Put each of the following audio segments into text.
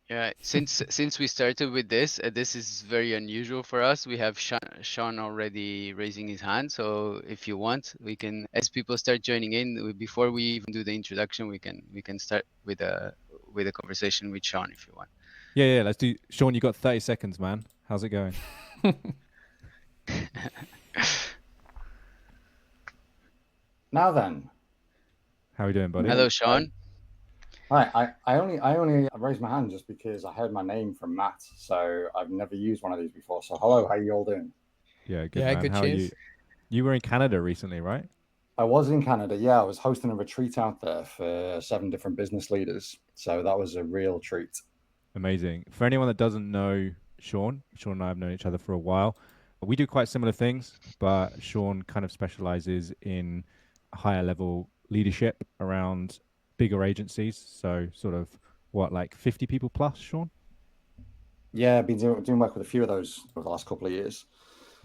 Yeah, since we started with this, this is very unusual for us. We have Sean already raising his hand. So if you want, we can, as people start joining in, before we even do the introduction, we can start with a conversation with Sean if you want. Yeah, let's do. Sean, you got 30 seconds, man. How's it going? Now then, How are you doing, buddy? Hello, Sean. hi. I only raised my hand just because I heard my name from Matt. So I've never used one of these before. So hello, how you all doing? Yeah, good Yeah, man. good. How are you? Cheers. You were in Canada recently, right? I was in Canada. Yeah, I was hosting a retreat out there for 7 different business leaders. So that was a real treat. Amazing. For anyone that doesn't know Sean and I have known each other for a while. We do quite similar things, but Sean kind of specializes in higher level leadership around bigger agencies. So, sort of what, like 50 people plus, Sean? Yeah, I've been doing work with a few of those over the last couple of years.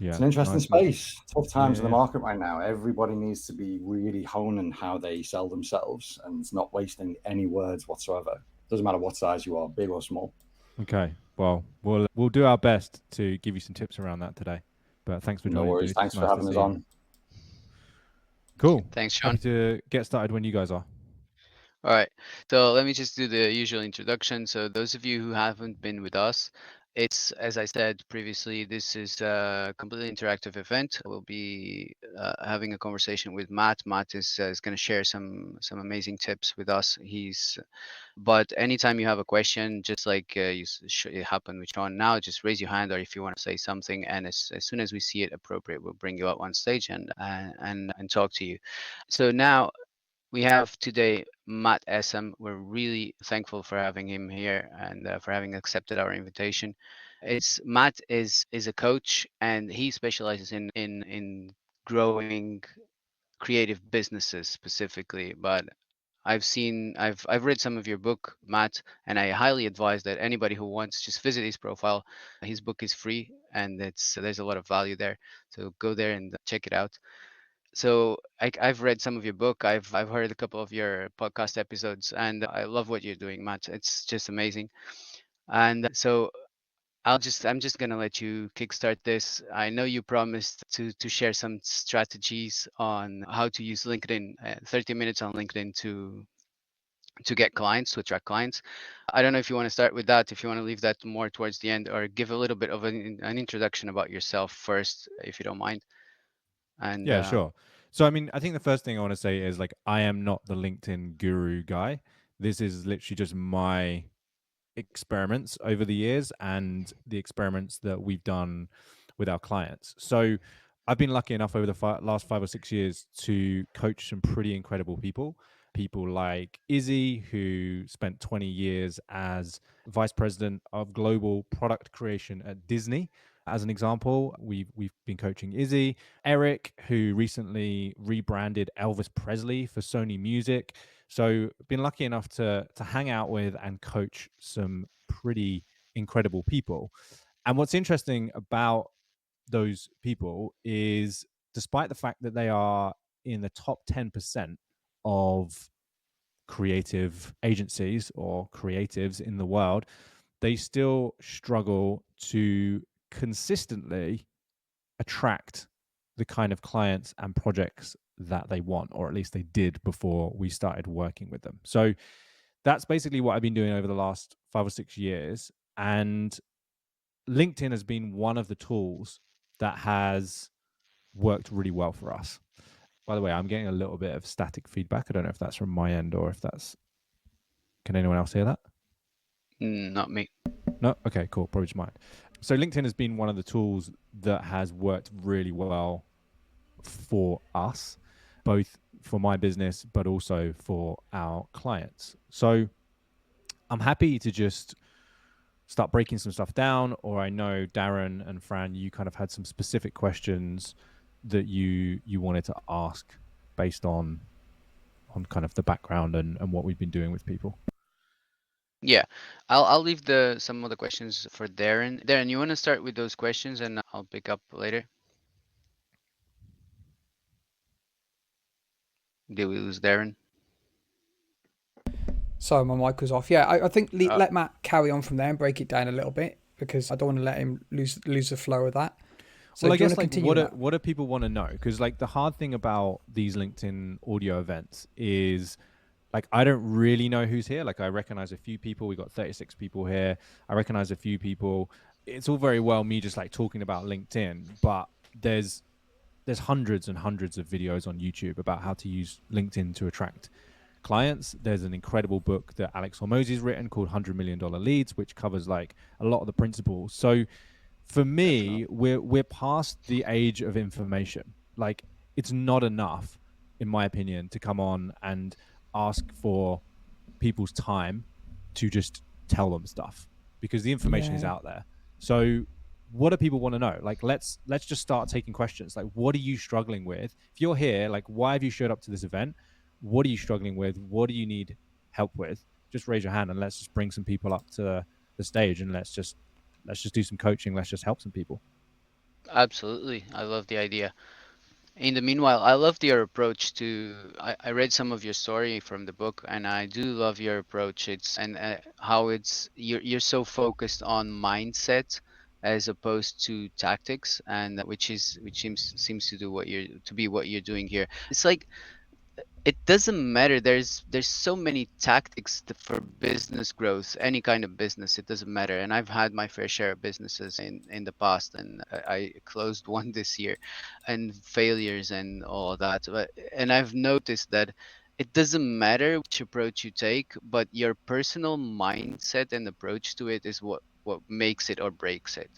It's Yeah, an interesting nice, nice. space. Tough Yeah, times in the yeah. market right now. Everybody needs to be really honing how they sell themselves and not wasting any words whatsoever. Doesn't matter what size you are, big or small. Okay. Well, we'll do our best to give you some tips around that today. But thanks for No joining, worries. dude. It's Thanks for nice to having us see you. on. Cool. Thanks, Happy Sean. to get started when you guys are. All right, so let me just do the usual introduction. So those of you who haven't been with us, it's, as I said previously, this is a completely interactive event. We'll be having a conversation with Matt. Matt is going to share some amazing tips with us. But anytime you have a question, just like it happened with Sean now, just raise your hand, or if you want to say something, and as soon as we see it appropriate, we'll bring you up on stage and talk to you. So now we have today Matt Essam. We're really thankful for having him here and for having accepted our invitation. It's Matt is a coach and he specializes in growing creative businesses specifically. But I've read some of your book, Matt, and I highly advise that anybody who wants just visit his profile. His book is free and there's a lot of value there. So go there and check it out. So I've read some of your book. I've heard a couple of your podcast episodes, and I love what you're doing, Matt. It's just amazing. And so I'm just gonna let you kickstart this. I know you promised to share some strategies on how to use LinkedIn, 30 minutes on LinkedIn to get clients, to attract clients. I don't know if you want to start with that, if you want to leave that more towards the end, or give a little bit of an introduction about yourself first, if you don't mind. And Yeah, sure. So, I mean, I think the first thing I want to say is like, I am not the LinkedIn guru guy. This is literally just my experiments over the years and the experiments that we've done with our clients. So, I've been lucky enough over the last 5 or 6 years to coach some pretty incredible people. People like Izzy, who spent 20 years as vice president of global product creation at Disney. As an example, we've been coaching Izzy. Eric, who recently rebranded Elvis Presley for Sony Music. So been lucky enough to hang out with and coach some pretty incredible people. And what's interesting about those people is, despite the fact that they are in the top 10% of creative agencies or creatives in the world, they still struggle to consistently attract the kind of clients and projects that they want, or at least they did before we started working with them. So that's basically what I've been doing over the last 5 or 6 years. And LinkedIn has been one of the tools that has worked really well for us. By the way, I'm getting a little bit of static feedback. I don't know if that's from my end or if that's. Can anyone else hear that? not me. No? Okay, cool. Probably just mine. So LinkedIn has been one of the tools that has worked really well for us, both for my business, but also for our clients. So I'm happy to just start breaking some stuff down, or I know Darren and Fran, you kind of had some specific questions that you wanted to ask based on kind of the background and what we've been doing with people. Yeah, I'll leave some of the questions for Darren. Darren, you want to start with those questions, and I'll pick up later. Did we lose Darren? Sorry, my mic was off. Yeah, I think Uh, let Matt carry on from there and break it down a little bit, because I don't want to let him lose the flow of that. So Well, I do you want guess to like continue that? what do people want to know? Because like the hard thing about these LinkedIn audio events is like I don't really know who's here. Like I recognize a few people. We got 36 people here. I recognize a few people. It's all very well me just like talking about LinkedIn, but there's hundreds and hundreds of videos on YouTube about how to use LinkedIn to attract clients. There's an incredible book that Alex Hormozy's written called $100 Million Leads, which covers like a lot of the principles. So for me, Definitely. we're past the age of information. Like it's not enough, in my opinion, to come on and ask for people's time to just tell them stuff, because the information is Yeah, out there. So what do people want to know? Like let's just start taking questions. Like what are you struggling with? If you're here, like why have you showed up to this event? What are you struggling with? What do you need help with? Just raise your hand and let's just bring some people up to the stage and let's just do some coaching. Let's just help some people. Absolutely. I love the idea. In the meanwhile, I love your approach to. I read some of your story from the book, and I do love your approach. It's and how it's you're so focused on mindset as opposed to tactics, and which seems to do what you're to be what you're doing here. It's like it doesn't matter. There's so many tactics for business growth, any kind of business. It doesn't matter. And I've had my fair share of businesses in the past, and I closed one this year, and failures and all that. And I've noticed that it doesn't matter which approach you take, but your personal mindset and approach to it is what makes it or breaks it.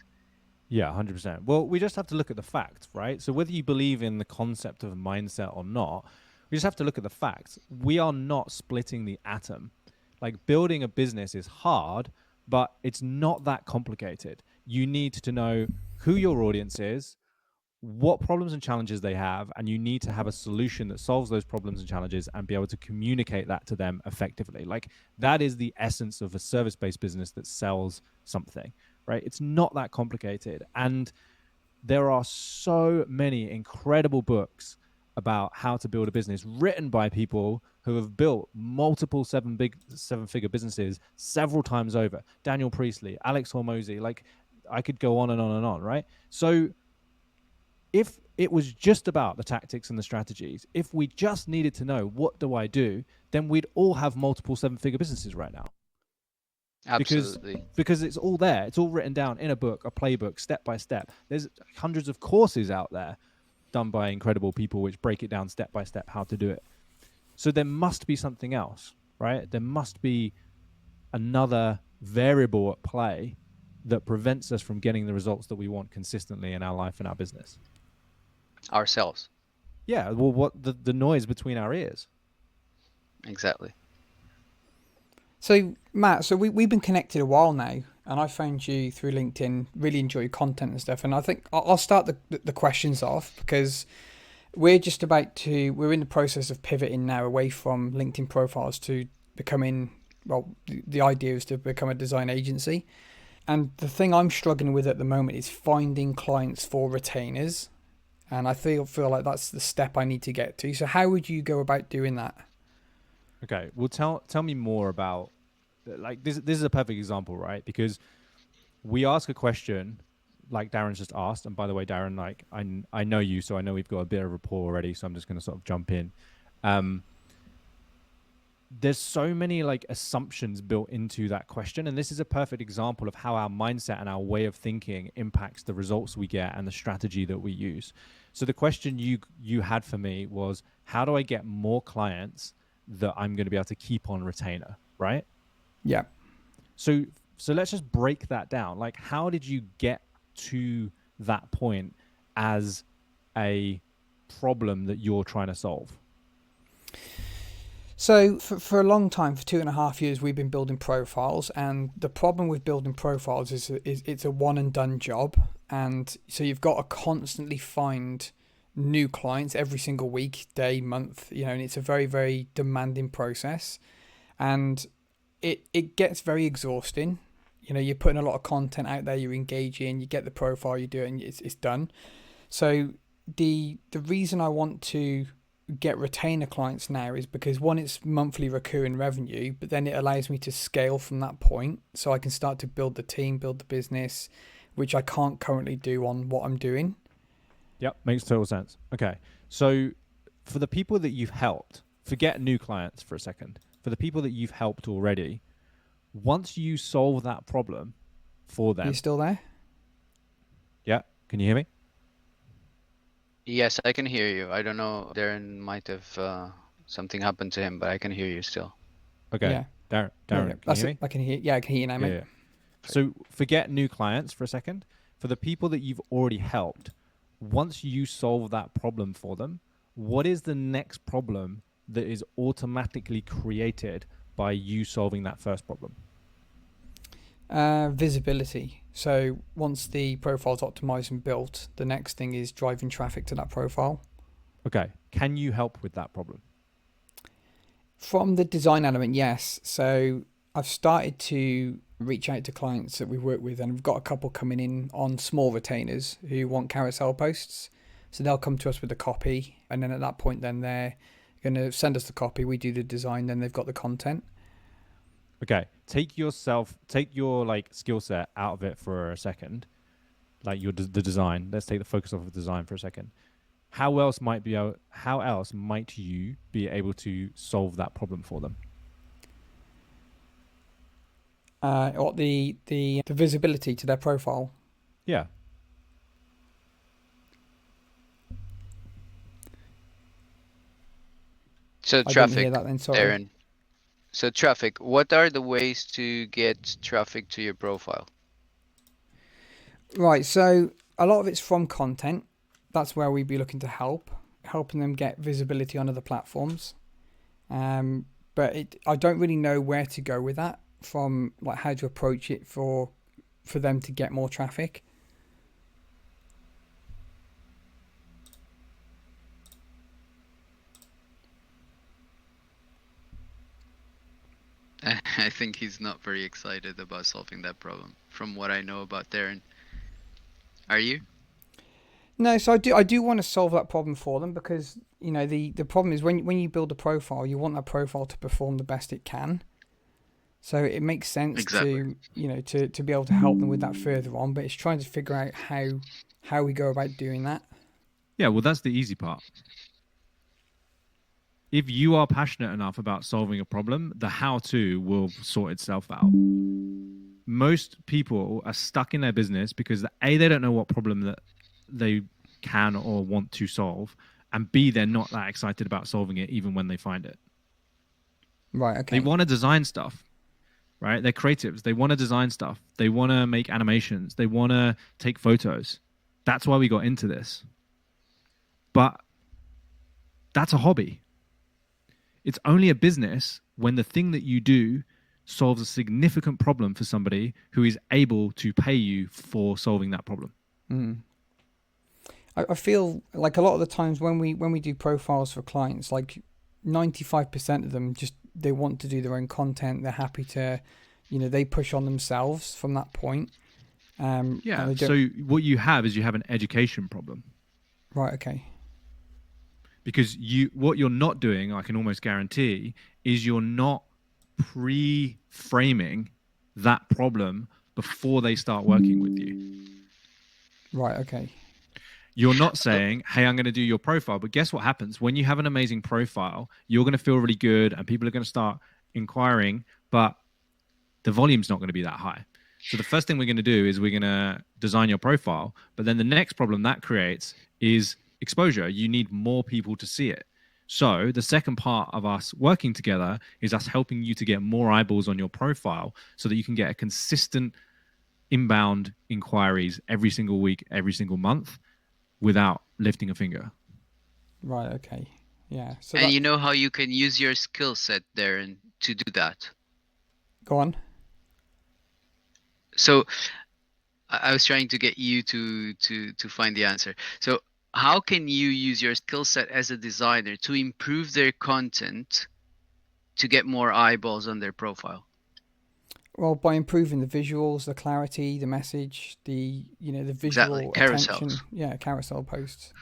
Yeah, 100%. Well, we just have to look at the facts, right? So whether you believe in the concept of mindset or not, we just have to look at the facts. We are not splitting the atom. Like building a business is hard, but it's not that complicated. You need to know who your audience is, what problems and challenges they have, and you need to have a solution that solves those problems and challenges and be able to communicate that to them effectively. Like that is the essence of a service-based business that sells something, right? It's not that complicated. And there are so many incredible books about how to build a business written by people who have built multiple seven-figure businesses several times over. Daniel Priestley, Alex Hormozy, like I could go on and on and on, right? So if it was just about the tactics and the strategies, if we just needed to know what do I do, then we'd all have multiple seven-figure businesses right now. because Absolutely. because it's all there. It's all written down in a book, a playbook, step by step. There's hundreds of courses out there done by incredible people which break it down step by step how to do it. So there must be something else, right? There must be another variable at play that prevents us from getting the results that we want consistently in our life and our business. Ourselves. Yeah, well, what the noise between our ears. Exactly. So Matt, so we've been connected a while now, and I found you through LinkedIn. Really enjoy your content and stuff. And I think I'll start the questions off, because we're in the process of pivoting now away from LinkedIn profiles to becoming, well, the idea is to become a design agency. And the thing I'm struggling with at the moment is finding clients for retainers. And I feel like that's the step I need to get to. So how would you go about doing that? Okay, well, tell me more about, like, this is a perfect example, right? Because we ask a question like Darren's just asked, and by the way, Darren, like I know you, so I know we've got a bit of rapport already, so I'm just going to sort of jump in. There's so many like assumptions built into that question, and this is a perfect example of how our mindset and our way of thinking impacts the results we get and the strategy that we use. So the question you had for me was, how do I get more clients that I'm going to be able to keep on retainer, right? Yeah. So let's just break that down. Like, how did you get to that point as a problem that you're trying to solve? So for a long time, for 2.5 years, we've been building profiles, and the problem with building profiles is it's a one and done job, and so you've got to constantly find new clients every single week, day, month, and it's a very, very demanding process, and it gets very exhausting. You're putting a lot of content out there, you're engaging, you get the profile, you do it, and it's done. So the reason I want to get retainer clients now is because one, it's monthly recurring revenue, but then it allows me to scale from that point, so I can start to build the team, build the business, which I can't currently do on what I'm doing. Yep, makes total sense. Okay, so for the people that you've helped, forget new clients for a second. For the people that you've helped already, once you solve that problem for Are them, you still there? yeah, can you hear me? Yes, I can hear you. I don't know. Darren might have something happened to him, but I can hear you still. Okay, Yeah. Darren, Yeah, can you that's hear it. me? I can hear. Yeah, I can hear you now, mate. Yeah. So forget new clients for a second. For the people that you've already helped, once you solve that problem for them, what is the next problem that is automatically created by you solving that first problem? Visibility. So once the profile's optimized and built, the next thing is driving traffic to that profile. Okay. Can you help with that problem? From the design element, yes. So I've started to reach out to clients that we work with, and we've got a couple coming in on small retainers who want carousel posts. So they'll come to us with the copy, and then at that point, then they're going to send us the copy. We do the design, then they've got the content. Okay. Take your like skill set out of it for a second. Like the design. Let's take the focus off of design for a second. How else might you be able to solve that problem for them? Or the visibility to their profile. Yeah. So I didn't traffic, hear that then, sorry. Darren. So traffic, what are the ways to get traffic to your profile? Right, so a lot of it's from content. That's where we'd be looking to helping them get visibility on other platforms. But I don't really know where to go with that, from like how to approach it for them to get more traffic. I think he's not very excited about solving that problem, from what I know about Darren. Are you? No, so I do want to solve that problem for them, because the problem is when you build a profile, you want that profile to perform the best it can. So it makes sense Exactly. to be able to help them with that further on, but it's trying to figure out how we go about doing that. Yeah, well, that's the easy part. If you are passionate enough about solving a problem, the how-to will sort itself out. Most people are stuck in their business because A, they don't know what problem that they can or want to solve, and B, they're not that excited about solving it even when they find it. Right, okay. They want to design stuff, right? They're creatives. They want to design stuff. They want to make animations. They want to take photos. That's why we got into this. But that's a hobby. It's only a business when the thing that you do solves a significant problem for somebody who is able to pay you for solving that problem. I feel like a lot of the times when we do profiles for clients, like 95% of them just they want to do their own content. They're happy to, they push on themselves from that point. Yeah. So what you have is an education problem. Right. Okay. Because what you're not doing, I can almost guarantee, is you're not pre-framing that problem before they start working with you. Right. Okay. You're not saying, hey, I'm going to do your profile. But guess what happens? When you have an amazing profile, you're going to feel really good and people are going to start inquiring, but the volume's not going to be that high. So the first thing we're going to do is we're going to design your profile. But then the next problem that creates is exposure. You need more people to see it. So the second part of us working together is us helping you to get more eyeballs on your profile so that you can get a consistent inbound inquiries every single week, every single month without lifting a finger. Right. Okay. Yeah. So and you know how you can use your skill set, Darren, to do that? Go on. So I was trying to get you to find the answer. So how can you use your skill set as a designer to improve their content to get more eyeballs on their profile? Well, by improving the visuals, the clarity, the message, the visual Exactly. attention. Carousels. Yeah, carousel posts.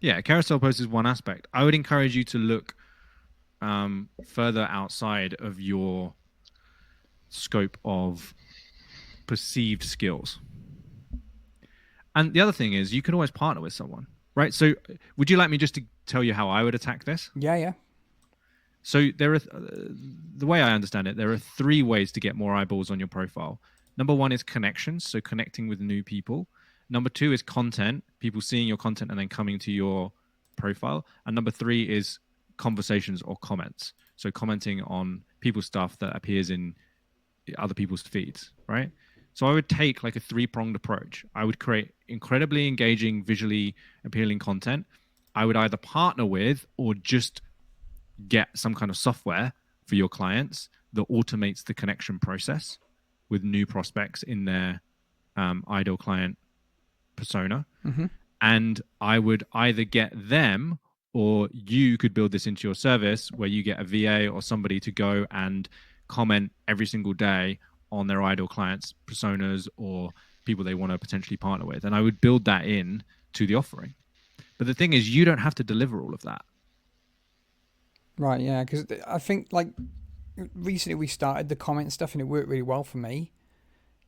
Yeah, carousel post is one aspect. I would encourage you to look further outside of your scope of perceived skills. And the other thing is, you can always partner with someone, right? So would you like me just to tell you how I would attack this? Yeah. So there are, the way I understand it, there are 3 ways to get more eyeballs on your profile. Number 1 is connections, so connecting with new people. Number 2 is content, people seeing your content and then coming to your profile. And number 3 is conversations or comments, so commenting on people's stuff that appears in other people's feeds, right? So I would take like a 3-pronged approach. I would create incredibly engaging, visually appealing content. I would either partner with or just get some kind of software for your clients that automates the connection process with new prospects in their ideal client persona. Mm-hmm. And I would either get them, or you could build this into your service where you get a VA or somebody to go and comment every single day on their ideal clients' personas or people they want to potentially partner with. And I would build that in to the offering. But the thing is, you don't have to deliver all of that. Right, yeah, because I think like recently we started the comment stuff and it worked really well for me.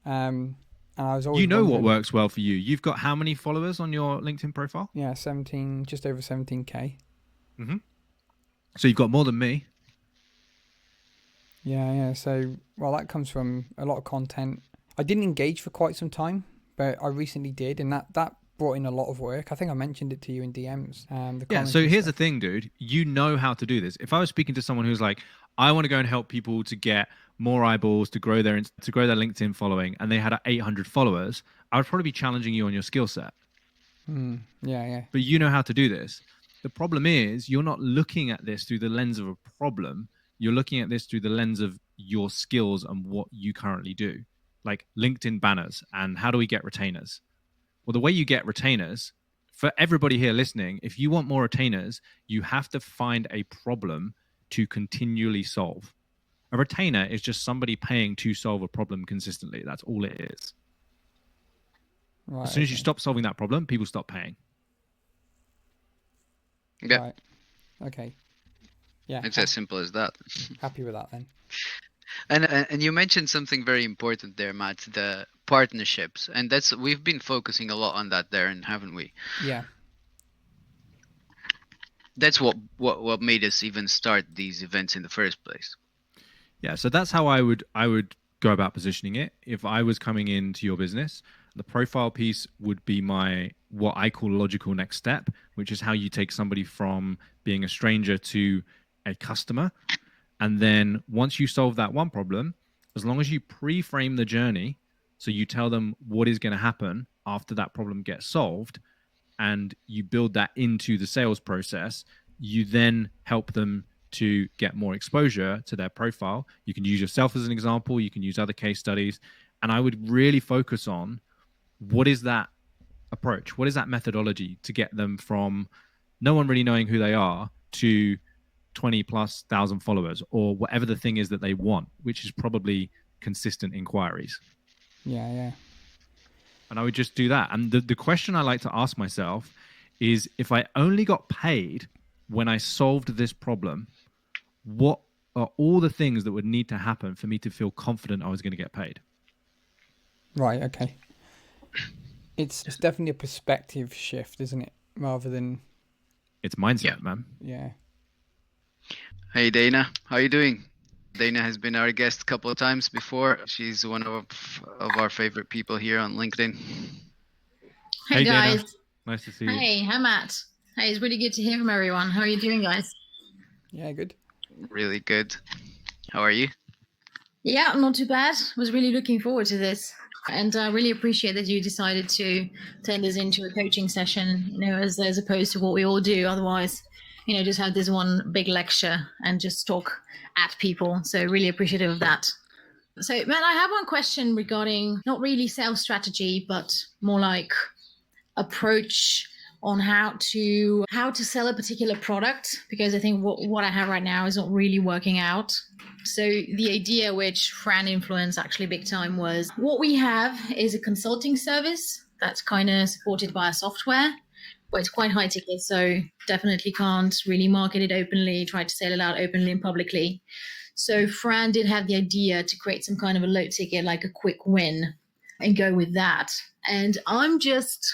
And I was always what wondering, works well for you. You've got how many followers on your LinkedIn profile? Yeah, 17, just over 17K. Mm-hmm. So you've got more than me. Yeah. So, well, that comes from a lot of content. I didn't engage for quite some time, but I recently did, and that brought in a lot of work. I think I mentioned it to you in DMs. So here's the thing, dude. You know how to do this. If I was speaking to someone who's like, I want to go and help people to get more eyeballs, to grow their LinkedIn following, and they had 800 followers, I would probably be challenging you on your skill set. Yeah. But you know how to do this. The problem is you're not looking at this through the lens of a problem. You're looking at this through the lens of your skills and what you currently do, like LinkedIn banners and how do we get retainers? Well, the way you get retainers, for everybody here listening, if you want more retainers, you have to find a problem to continually solve. A retainer is just somebody paying to solve a problem consistently. That's all it is. Right, as soon as you stop solving that problem, people stop paying. Yeah. Right. Okay. Yeah. It's as simple as that. Happy with that then. And you mentioned something very important there, Matt, the partnerships. And we've been focusing a lot on that there, haven't we? Yeah. That's what made us even start these events in the first place. Yeah, so that's how I would go about positioning it. If I was coming into your business, the profile piece would be what I call logical next step, which is how you take somebody from being a stranger to a customer. And then once you solve that one problem, as long as you pre-frame the journey, so you tell them what is going to happen after that problem gets solved, and you build that into the sales process, you then help them to get more exposure to their profile. You can use yourself as an example. You can use other case studies. And I would really focus on what is that approach? What is that methodology to get them from no one really knowing who they are to 20,000+ followers, or whatever the thing is that they want, which is probably consistent inquiries. Yeah. And I would just do that. And the question I like to ask myself is, if I only got paid when I solved this problem, what are all the things that would need to happen for me to feel confident I was going to get paid? Right. Okay. It's definitely a perspective shift, isn't it? Rather than... It's mindset, man. Yeah. Hey, Dana. How you doing? Dana has been our guest a couple of times before. She's one of our favorite people here on LinkedIn. Hey guys. Dana. Nice to see you. Hey, hi Matt. Hey, it's really good to hear from everyone. How are you doing, guys? Yeah, good. Really good. How are you? Yeah, not too bad. Was really looking forward to this. And I really appreciate that you decided to turn this into a coaching session, as opposed to what we all do. Otherwise, just have this one big lecture and just talk at people. So really appreciative of that. So, Matt, I have one question regarding not really sales strategy, but more like approach on how to sell a particular product, because I think what I have right now is not really working out. So the idea, which Fran influenced actually big time, was what we have is a consulting service that's kind of supported by a software, But it's quite high ticket, so definitely can't really market it openly, try to sell it out openly and publicly. So Fran did have the idea to create some kind of a low ticket, like a quick win, and go with that. And I'm just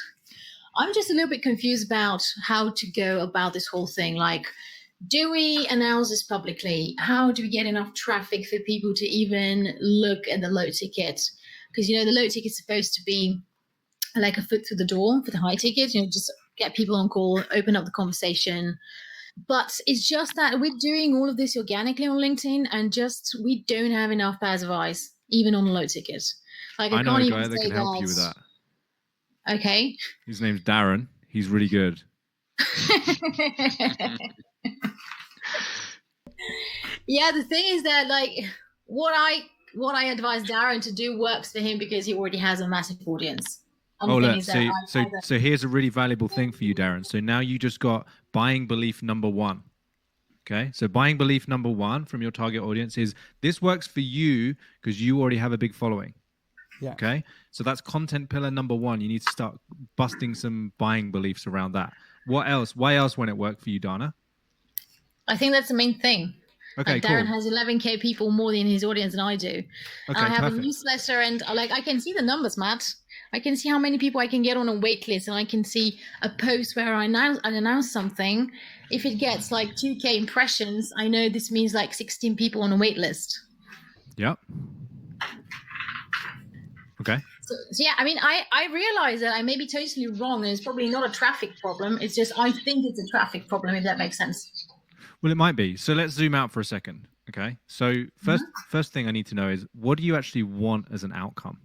a little bit confused about how to go about this whole thing. Like, do we announce this publicly? How do we get enough traffic for people to even look at the low ticket? Because, the low ticket is supposed to be like a foot through the door for the high ticket, just get people on call, open up the conversation. But it's just that we're doing all of this organically on LinkedIn, and we don't have enough pairs of eyes, even on a low ticket. Like, I know can't a even guy that say can help you with that. Okay. His name's Darren. He's really good. Yeah, the thing is that, like, what I advise Darren to do works for him because he already has a massive audience. Look, so here's a really valuable thing for you, Darren. So now you just got buying belief number 1. Okay, so buying belief number 1 from your target audience is this works for you because you already have a big following. Yeah. Okay, so that's content pillar number 1. You need to start busting some buying beliefs around that. What else? Why else won't it work for you, Dana? I think that's the main thing. Okay, Darren cool. has 11K people more in his audience than I do. Okay, and I have perfect. a newsletter, and I can see the numbers, Matt. I can see how many people I can get on a wait list, and I can see a post where I announce something. If it gets like 2K impressions, I know this means like 16 people on a wait list. Yep. Okay. So yeah, I mean, I realize that I may be totally wrong, and it's probably not a traffic problem. It's just I think it's a traffic problem, if that makes sense. Well, it might be. So let's zoom out for a second. Okay. So first thing I need to know is, what do you actually want as an outcome?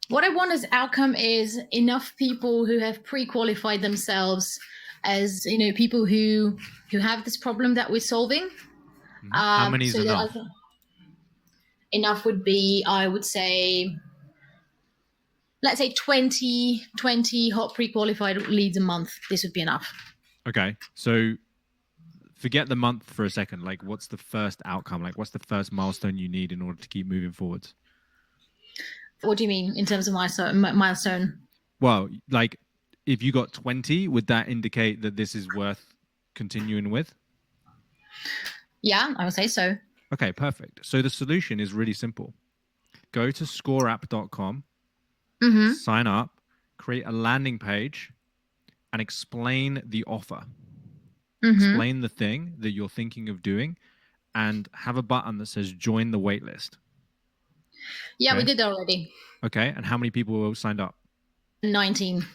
What I want as outcome is enough people who have pre-qualified themselves as, people who have this problem that we're solving. How many is enough? Enough would be, I would say, let's say 20 hot pre-qualified leads a month. This would be enough. Okay. So forget the month for a second. Like, what's the first outcome? Like, what's the first milestone you need in order to keep moving forwards? What do you mean in terms of milestone? Well, like, if you got 20, would that indicate that this is worth continuing with? Yeah, I would say so. Okay, perfect. So the solution is really simple. Go to scoreapp.com, sign up, create a landing page, and explain the offer. Explain the thing that you're thinking of doing, and have a button that says join the waitlist. Yeah, okay? We did that already. Okay, and how many people signed up? 19.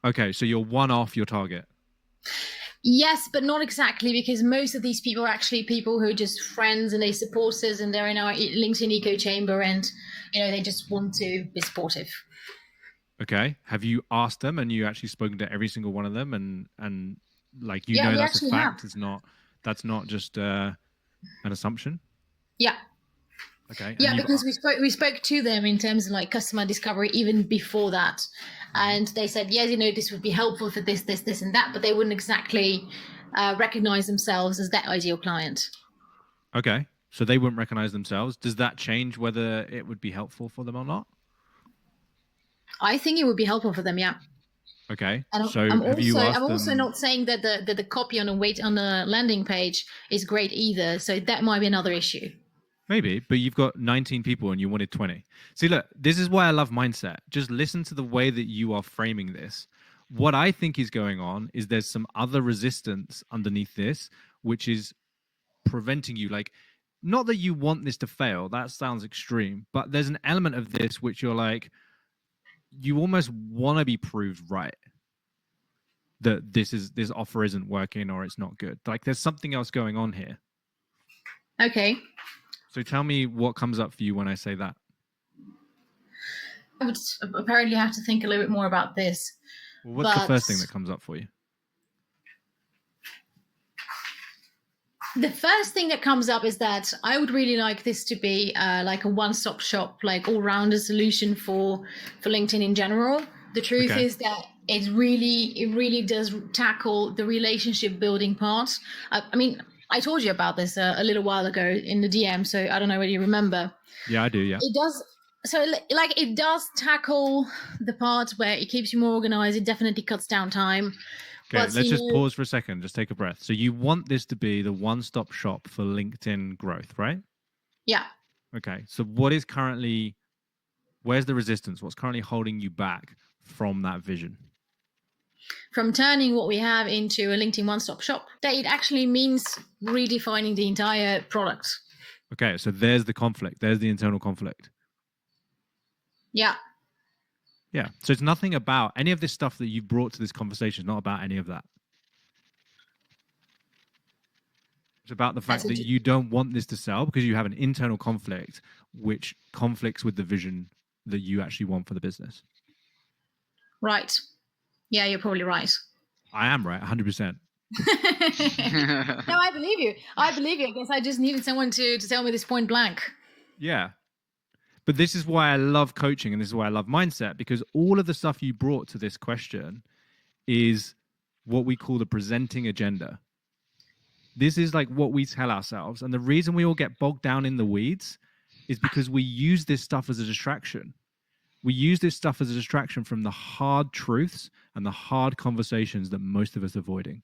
Okay, so you're one off your target. Yes, but not exactly, because most of these people are actually people who are just friends and they support us, and they're in our LinkedIn eco chamber, and they just want to be supportive. Okay, have you asked them, and you actually spoken to every single one of them, and like that's a fact? Have. That's not just an assumption. Yeah. Okay. Yeah, because we spoke to them in terms of like customer discovery even before that, and they said, yes, this would be helpful for this, and that, but they wouldn't exactly recognize themselves as that ideal client. Okay, so they wouldn't recognize themselves. Does that change whether it would be helpful for them or not? I think it would be helpful for them. Yeah. Okay. And so I'm also not saying that the copy on a landing page is great either. So that might be another issue. Maybe, but you've got 19 people and you wanted 20. See, look, this is why I love mindset. Just listen to the way that you are framing this. What I think is going on is there's some other resistance underneath this, which is preventing you. Like, not that you want this to fail. That sounds extreme. But there's an element of this which you're like, you almost want to be proved right that this offer isn't working or it's not good. Like, there's something else going on here. Okay. So tell me what comes up for you when I say that. I would apparently have to think a little bit more about this. Well, what's the first thing that comes up for you? The first thing that comes up is that I would really like this to be like a one-stop shop, like all-rounder solution for LinkedIn in general. The truth is that it really does tackle the relationship building part. I mean, I told you about this a little while ago in the DM, so I don't know whether you remember. Yeah, I do, yeah. It does. So like it does tackle the part where it keeps you more organized. It definitely cuts down time. Okay, But, let's you just know- pause for a second. Just take a breath. So you want this to be the one-stop shop for LinkedIn growth, right? Yeah. Okay. So where's the resistance? What's currently holding you back from that vision? From turning what we have into a LinkedIn one-stop shop, that it actually means redefining the entire product. Okay, so there's the conflict. There's the internal conflict. Yeah. Yeah. So it's nothing about any of this stuff that you've brought to this conversation. It's not about any of that. It's about the fact that you don't want this to sell because you have an internal conflict which conflicts with the vision that you actually want for the business. Right. Yeah, you're probably right. I am right, 100%. No, I believe you. I guess I just needed someone to tell me this point blank. Yeah. But this is why I love coaching and this is why I love mindset, because all of the stuff you brought to this question is what we call the presenting agenda. This is like what we tell ourselves. And the reason we all get bogged down in the weeds is because we use this stuff as a distraction. We use this stuff as a distraction from the hard truths and the hard conversations that most of us are avoiding.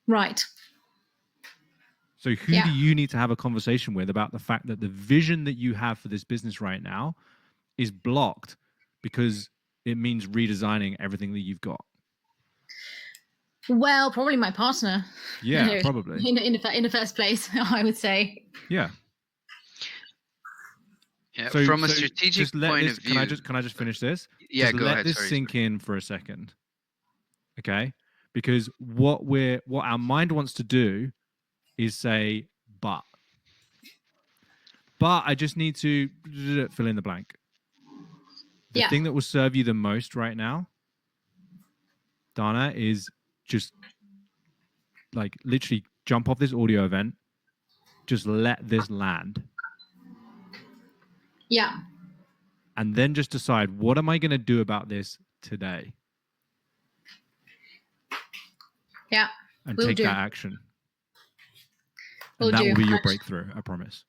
Right. So who do you need to have a conversation with about the fact that the vision that you have for this business right now is blocked because it means redesigning everything that you've got? Well, probably my partner. Yeah, probably. In the first place, I would say. Yeah. Yeah. From a strategic point of view, can I just finish this? Yeah, just go let ahead. this sink in for a second. Okay? Because what our mind wants to do is say, but I just need to fill in the blank. The thing that will serve you the most right now, Dana, is just like literally jump off this audio event, just let this land. Yeah. And then just decide, what am I going to do about this today? Yeah. And take that action. And that will be your breakthrough, I promise.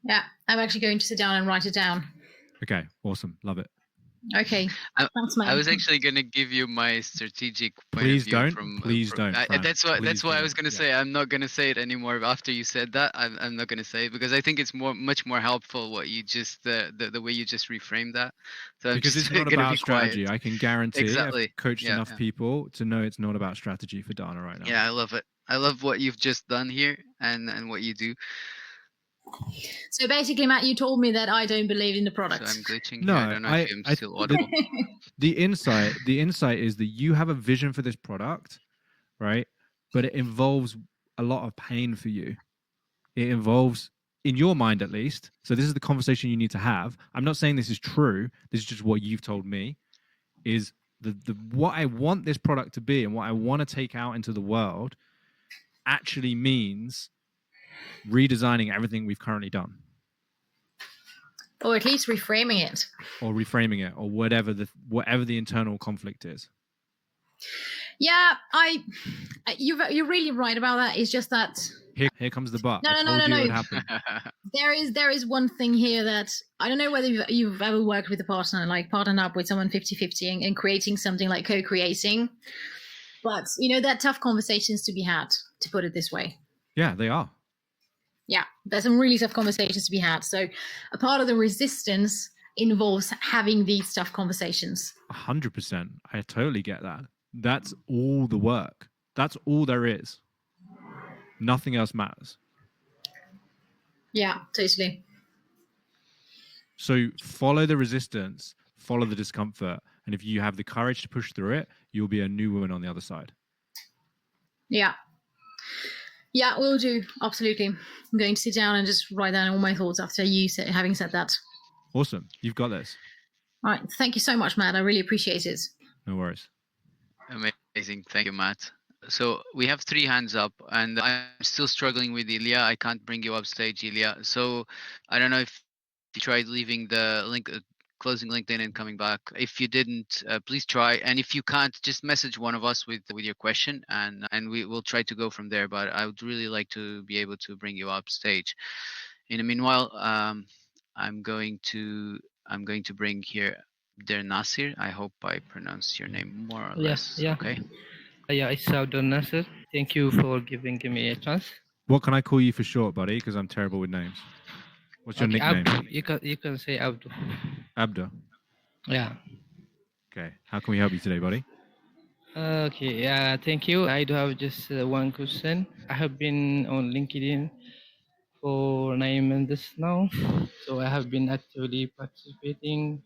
Yeah. I'm actually going to sit down and write it down. Okay. Awesome. Love it. Okay. Thanks, man. I was actually going to give you my strategic point of view. Please don't. That's why I was going to say I'm not going to say it anymore. After you said that, I'm not going to say it because I think it's much more helpful what you just the way you just reframed that. So because it's not about strategy. Quiet. I can guarantee I've coached enough people to know it's not about strategy for Dana right now. Yeah, I love it. I love what you've just done here and what you do. So basically, Matt, you told me that I don't believe in the product. So I'm glitching no, here. I don't know if I'm still audible. The insight is that you have a vision for this product, right? But it involves a lot of pain for you. It involves, in your mind at least, so this is the conversation you need to have. I'm not saying this is true. This is just what you've told me, is the what I want this product to be and what I want to take out into the world actually means redesigning everything we've currently done. Or at least reframing it. Or reframing it, or whatever the internal conflict is. Yeah, you're really right about that. It's just that here comes the but. No. It would happen. There is one thing here that I don't know whether you've ever worked with a partner, like partnered up with someone 50-50 and creating something like co-creating. But there are tough conversations to be had, to put it this way. Yeah, they are. Yeah, there's some really tough conversations to be had. So a part of the resistance involves having these tough conversations. 100%. I totally get that. That's all the work. That's all there is. Nothing else matters. Yeah, totally. So follow the resistance, follow the discomfort. And if you have the courage to push through it, you'll be a new woman on the other side. Yeah. Yeah, will do. Absolutely. I'm going to sit down and just write down all my thoughts after having said that. Awesome. You've got this. All right. Thank you so much, Matt. I really appreciate it. No worries. Amazing. Thank you, Matt. So we have 3 hands up and I'm still struggling with Ilya. I can't bring you up stage, Ilya. So I don't know if you tried leaving the link, closing LinkedIn and coming back. If you didn't, please try. And if you can't, just message one of us with your question and we will try to go from there. But I would really like to be able to bring you up stage. In the meanwhile, I'm going to bring here Der Nasir. I hope I pronounced your name more or less. Okay. Yeah, it's Abdul Nasser. Thank you for giving me a chance. What can I call you for short, buddy? Because I'm terrible with names. What's your nickname? Abdul. You can say Abdul. Abda. Yeah. Okay. How can we help you today, buddy? Okay. Yeah. Thank you. I do have just one question. I have been on LinkedIn for 9 months now, so I have been actively participating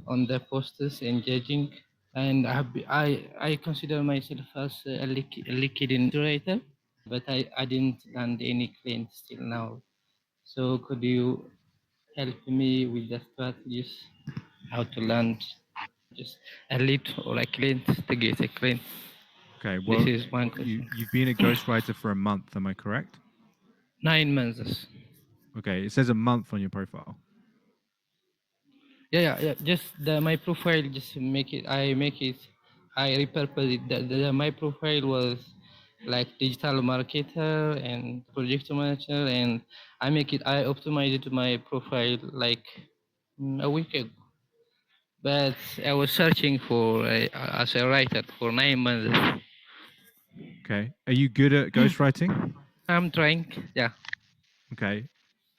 on the posters, engaging, and I consider myself as a LinkedIn writer, but I didn't land any clients till now. So could you help me with the strategies how to land just a lead or a client to get a client? Okay. Well, This is one question. you've been a ghostwriter for a month. Am I correct? 9 months. Okay. It says a month on your profile. Yeah. Just my profile. Just make it. I make it. I repurpose it. My profile was like digital marketer and project manager, and I make it. I optimized my profile like a week ago. But I was searching for as a writer for 9 months. Okay. Are you good at ghostwriting? I'm trying. Yeah. Okay.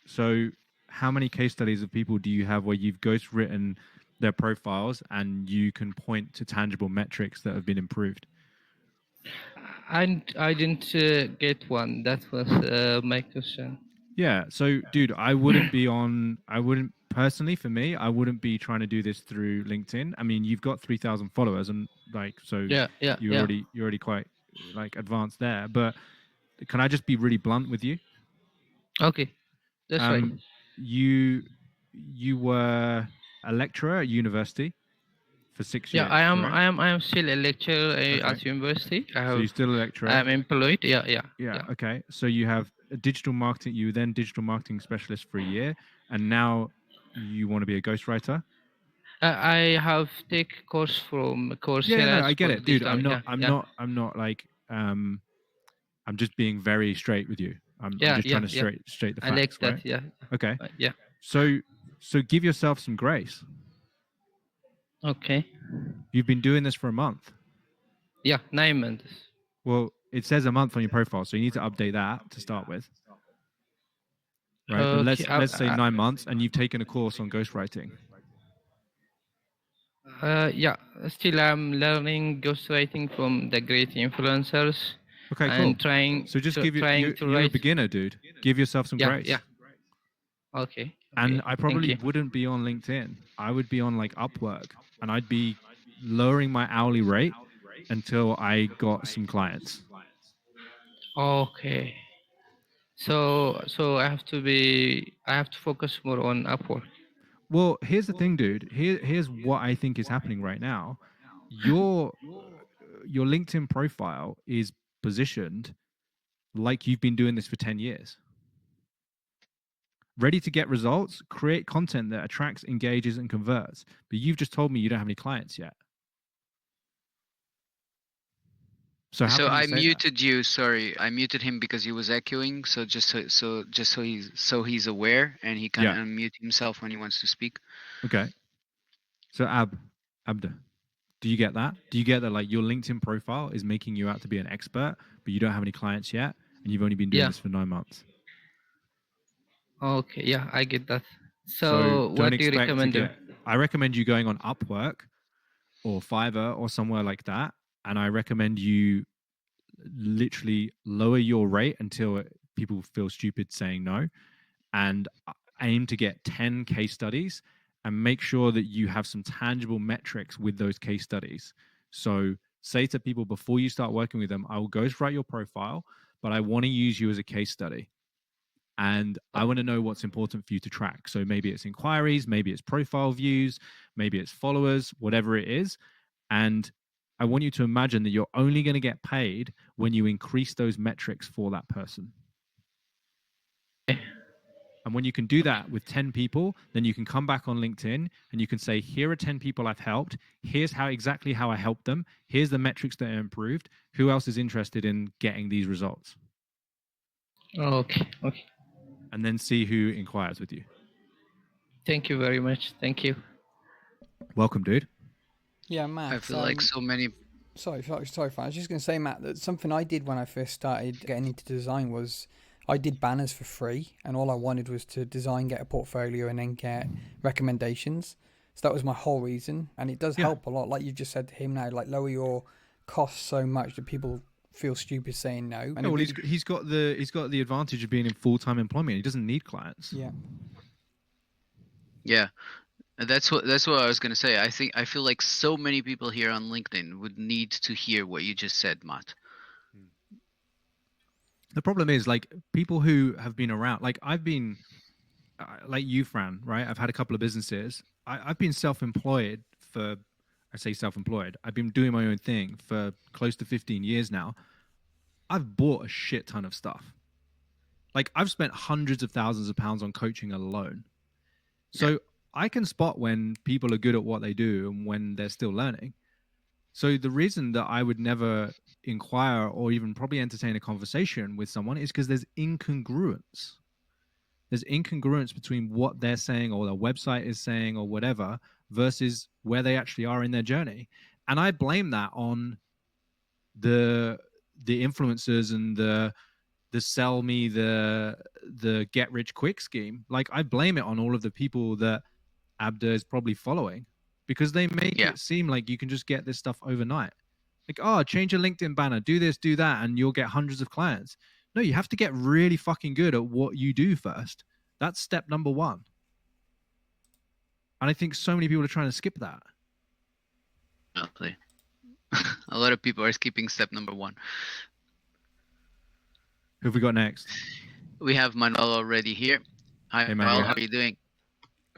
So, how many case studies of people do you have where you've ghostwritten their profiles and you can point to tangible metrics that have been improved? I didn't get one. That was my question. Yeah. So, dude, I wouldn't personally, for me, I wouldn't be trying to do this through LinkedIn. I mean, you've got 3,000 followers and like, so you're already quite like advanced there. But can I just be really blunt with you? Okay, that's right. You were a lecturer at university for 6 years. Yeah, I am. Correct? I am still a lecturer at university. So you're still a lecturer. I am employed. Yeah. Okay. So you have a digital marketing. You were then digital marketing specialist for a year, and now you want to be a ghostwriter. I have take course from Coursera. Yeah, no, I get it, dude. I'm not like I'm just being very straight with you. I'm just trying to straight the facts. I like that. Right? Yeah. Okay. Yeah. So give yourself some grace. Okay. You've been doing this for a month. Yeah, 9 months. Well, it says a month on your profile, so you need to update that to start with. Right, but let's say 9 months, and you've taken a course on ghostwriting. Yeah, still I'm learning ghostwriting from the great influencers. Okay, cool. And trying. So just you're a beginner, dude. Give yourself some grace. Yeah. Okay. And I probably wouldn't be on LinkedIn. I would be on like Upwork, and I'd be lowering my hourly rate until I got some clients. Okay. So I have to focus more on Upwork. Well, here's the thing, dude. Here's what I think is happening right now. Your LinkedIn profile is positioned like you've been doing this for 10 years. Ready to get results, create content that attracts, engages, and converts. But you've just told me you don't have any clients yet. So I muted you. Sorry, I muted him because he was echoing. So just so he's aware, and he can unmute himself when he wants to speak. Okay. So Abda, do you get that? Do you get that? Like your LinkedIn profile is making you out to be an expert, but you don't have any clients yet, and you've only been doing this for 9 months. Okay. Yeah, I get that. So what do you recommend? I recommend you going on Upwork or Fiverr or somewhere like that, and I recommend you literally lower your rate until people feel stupid saying no, and aim to get 10 case studies and make sure that you have some tangible metrics with those case studies. So say to people before you start working with them, I will ghostwrite your profile, but I want to use you as a case study. And I want to know what's important for you to track. So maybe it's inquiries, maybe it's profile views, maybe it's followers, whatever it is. And I want you to imagine that you're only going to get paid when you increase those metrics for that person. And when you can do that with 10 people, then you can come back on LinkedIn and you can say, here are 10 people I've helped. Here's exactly how I helped them. Here's the metrics that are improved. Who else is interested in getting these results? Okay. And then see who inquires with you. Thank you very much. Thank you. Welcome, dude. Yeah, Matt. I feel like so many. Sorry, Fran. I was just going to say, Matt, that something I did when I first started getting into design was I did banners for free, and all I wanted was to design, get a portfolio, and then get recommendations. So that was my whole reason, and it does help a lot. Like you just said to him now, like lower your costs so much that people feel stupid saying no. And well, he's got the advantage of being in full-time employment. He doesn't need clients. Yeah. Yeah. And that's what I was gonna say. I feel like so many people here on LinkedIn would need to hear what you just said, Matt. The problem is, like, people who have been around, like I've been, like you, Fran, right? I've had a couple of businesses. I've been self-employed for, I say self-employed. I've been doing my own thing for close to 15 years now. I've bought a shit ton of stuff. Like, I've spent hundreds of thousands of pounds on coaching alone. So I can spot when people are good at what they do and when they're still learning. So the reason that I would never inquire or even probably entertain a conversation with someone is because there's incongruence. There's incongruence between what they're saying or their website is saying or whatever versus where they actually are in their journey. And I blame that on the influencers and the sell me the get rich quick scheme. Like, I blame it on all of the people that Abda is probably following, because they make it seem like you can just get this stuff overnight. Like, oh, change your LinkedIn banner, do this, do that, and you'll get hundreds of clients. No, you have to get really fucking good at what you do first. That's step number one. And I think so many people are trying to skip that. Exactly. A lot of people are skipping step number one. Who have we got next? We have Manuel already here. Hi, Hey, Manuel. Manuel. How are you doing?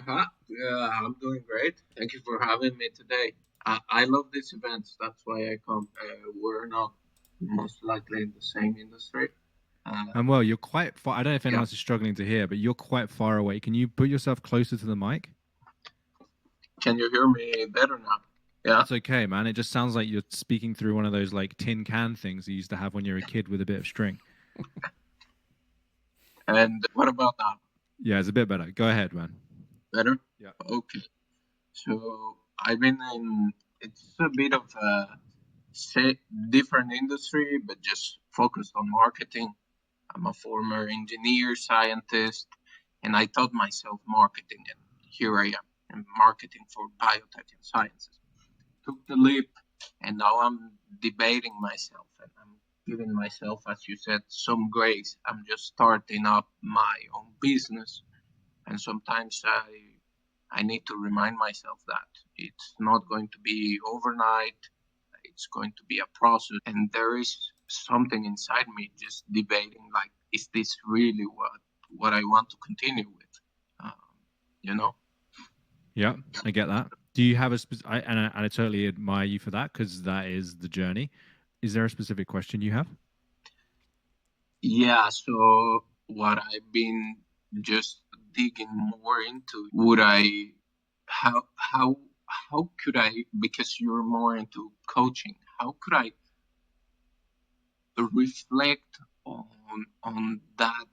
I'm doing great. Thank you for having me today. I love these events. That's why I come. We're not most likely in the same industry. And well, you're quite far. I don't know if anyone else is struggling to hear, but you're quite far away. Can you put yourself closer to the mic? Can you hear me better now? Yeah. That's okay, man. It just sounds like you're speaking through one of those like tin can things you used to have when you were a kid with a bit of string. And what about now? Yeah, it's a bit better. Go ahead, man. Better? Yeah. Okay. So I've been in, it's a bit of a different industry, but just focused on marketing. I'm a former engineer, scientist, and I taught myself marketing, and here I am in marketing for biotech and sciences. Took the leap, and now I'm debating myself, and I'm giving myself, as you said, some grace. I'm just starting up my own business, and sometimes I need to remind myself that it's not going to be overnight. It's going to be a process, and there is something inside me just debating, like, is this really what I want to continue with? You know? Yeah, I get that. Do you have a and I totally admire you for that, because that is the journey. Is there a specific question you have? Yeah, so what I've been just digging more into, would I, how could I, because you're more into coaching, how could I reflect on that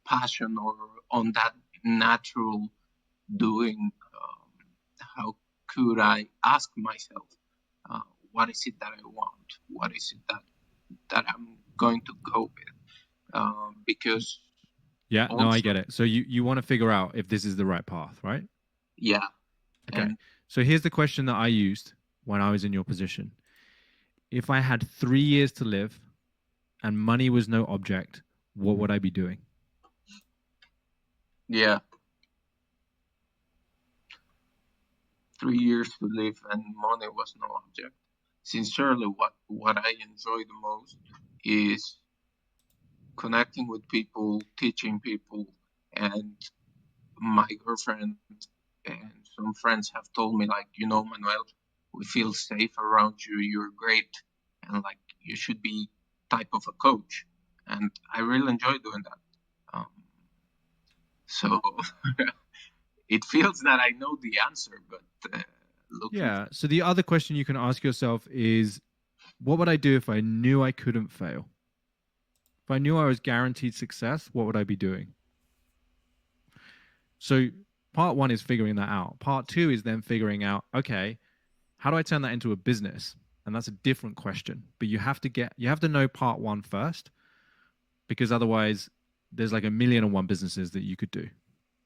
passion or on that natural doing? How could I ask myself, what is it that I want? What is it that I'm going to go with? Because yeah, no, I get it. So you want to figure out if this is the right path, right? Yeah. Okay. So here's the question that I used when I was in your position. If I had 3 years to live and money was no object, what would I be doing? Yeah. 3 years to live and money was no object. Sincerely, what I enjoy the most is connecting with people, teaching people, and my girlfriend and some friends have told me, like, Manuel, we feel safe around you. You're great, and like you should be type of a coach, and I really enjoy doing that. So it feels that I know the answer, but yeah. So the other question you can ask yourself is, what would I do if I knew I couldn't fail? If I knew I was guaranteed success, what would I be doing? So Part one is figuring that out. Part two is then figuring out, okay, how do I turn that into a business? And that's a different question. But you have to know part one first, because otherwise there's like 1,000,001 businesses that you could do.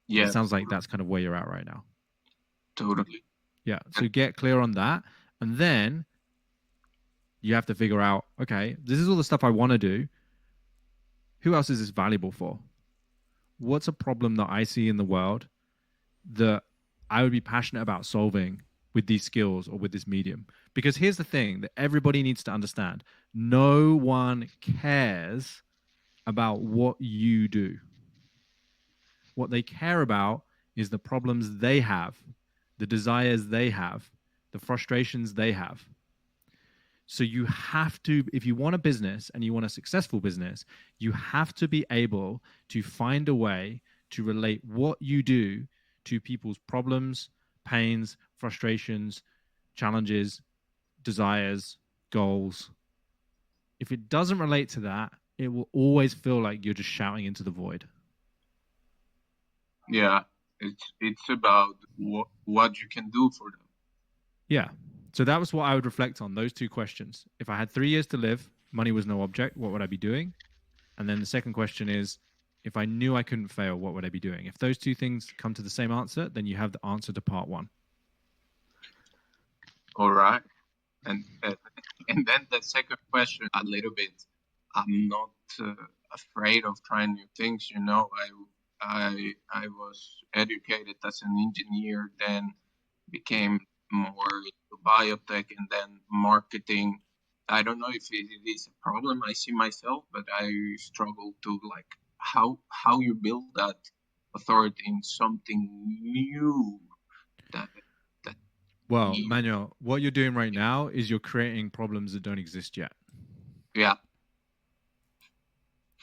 Yeah. It sounds like that's kind of where you're at right now. Totally. Yeah. So get clear on that. And then you have to figure out, okay, this is all the stuff I want to do. Who else is this valuable for? What's a problem that I see in the world that I would be passionate about solving with these skills or with this medium? Because here's the thing that everybody needs to understand. No one cares about what you do. What they care about is the problems they have, the desires they have, the frustrations they have. So you have to, if you want a business and you want a successful business, you have to be able to find a way to relate what you do to people's problems, pains, frustrations, challenges, desires, goals. If it doesn't relate to that, it will always feel like you're just shouting into the void. Yeah, it's about what you can do for them. Yeah. So that was what I would reflect on, those two questions. If I had 3 years to live, money was no object, what would I be doing? And then the second question is, if I knew I couldn't fail, what would I be doing? If those two things come to the same answer, then you have the answer to part one. All right. And then the second question, a little bit. I'm not afraid of trying new things. You know, I was educated as an engineer, then became more into biotech and then marketing. I don't know if it is a problem I see myself, but I struggle to like how you build that authority in something new that Well, Manuel, what you're doing right now is you're creating problems that don't exist yet. Yeah.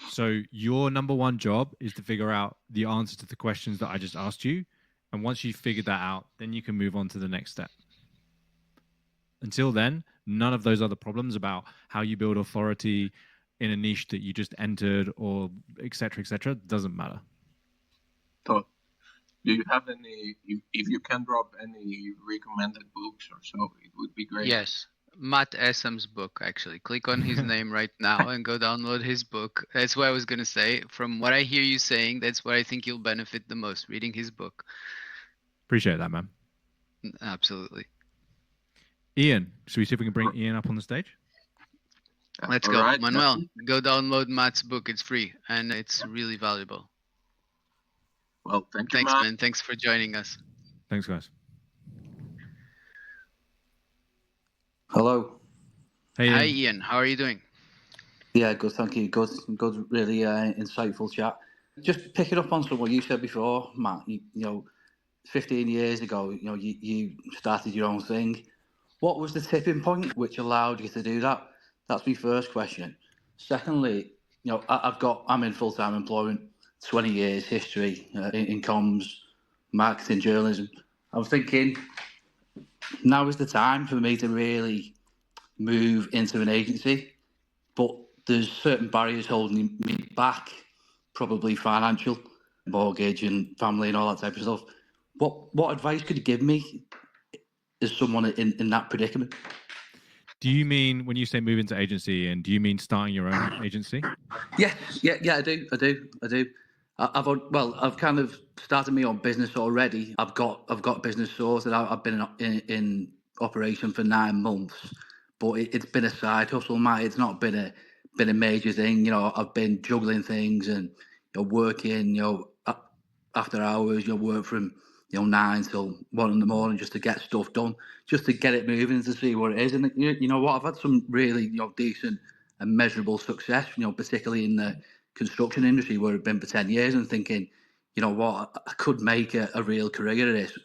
So your number one job is to figure out the answer to the questions that I just asked you. And once you've figured that out, then you can move on to the next step. Until then, none of those other problems about how you build authority in a niche that you just entered or et cetera, doesn't matter. So, do you have any, if you can drop any recommended books or so, it would be great. Yes. Matt Essam's book, actually. Click on his name right now and go download his book. That's what I was going to say. From what I hear you saying, that's what I think you'll benefit the most, reading his book. Appreciate that, man. Absolutely. Ian, should we see if we can bring Ian up on the stage? Let's All go. right. Manuel, go download Matt's book. It's free and it's really valuable. Well, thank you, Thanks, Matt. man. Thanks for joining us. Thanks, guys. Hello. Hey, Ian. Hi, Ian. How are you doing? Yeah, good. Thank you. Good. Really insightful chat. Just picking up on what you said before, Matt. You know, 15 years ago, you started your own thing. What was the tipping point which allowed you to do that? That's my first question. Secondly, I'm in full-time employment, 20 years history in comms, marketing, journalism. I was thinking, now is the time for me to really move into an agency, but there's certain barriers holding me back, probably financial, mortgage and family and all that type of stuff. What advice could you give me as someone in that predicament? Do you mean, when you say move into agency, and do you mean starting your own agency? Yeah, I do. I've kind of started my own business already. I've got business sorted. I've been in operation for 9 months, but it's been a side hustle, Matt. It's not been a major thing. I've been juggling things and working. After hours, work from 9 till 1 in the morning just to get stuff done, just to get it moving, to see what it is. And you know what, I've had some really decent and measurable success. Particularly in the construction industry where I've been for 10 years, and thinking, what, I could make a real career of this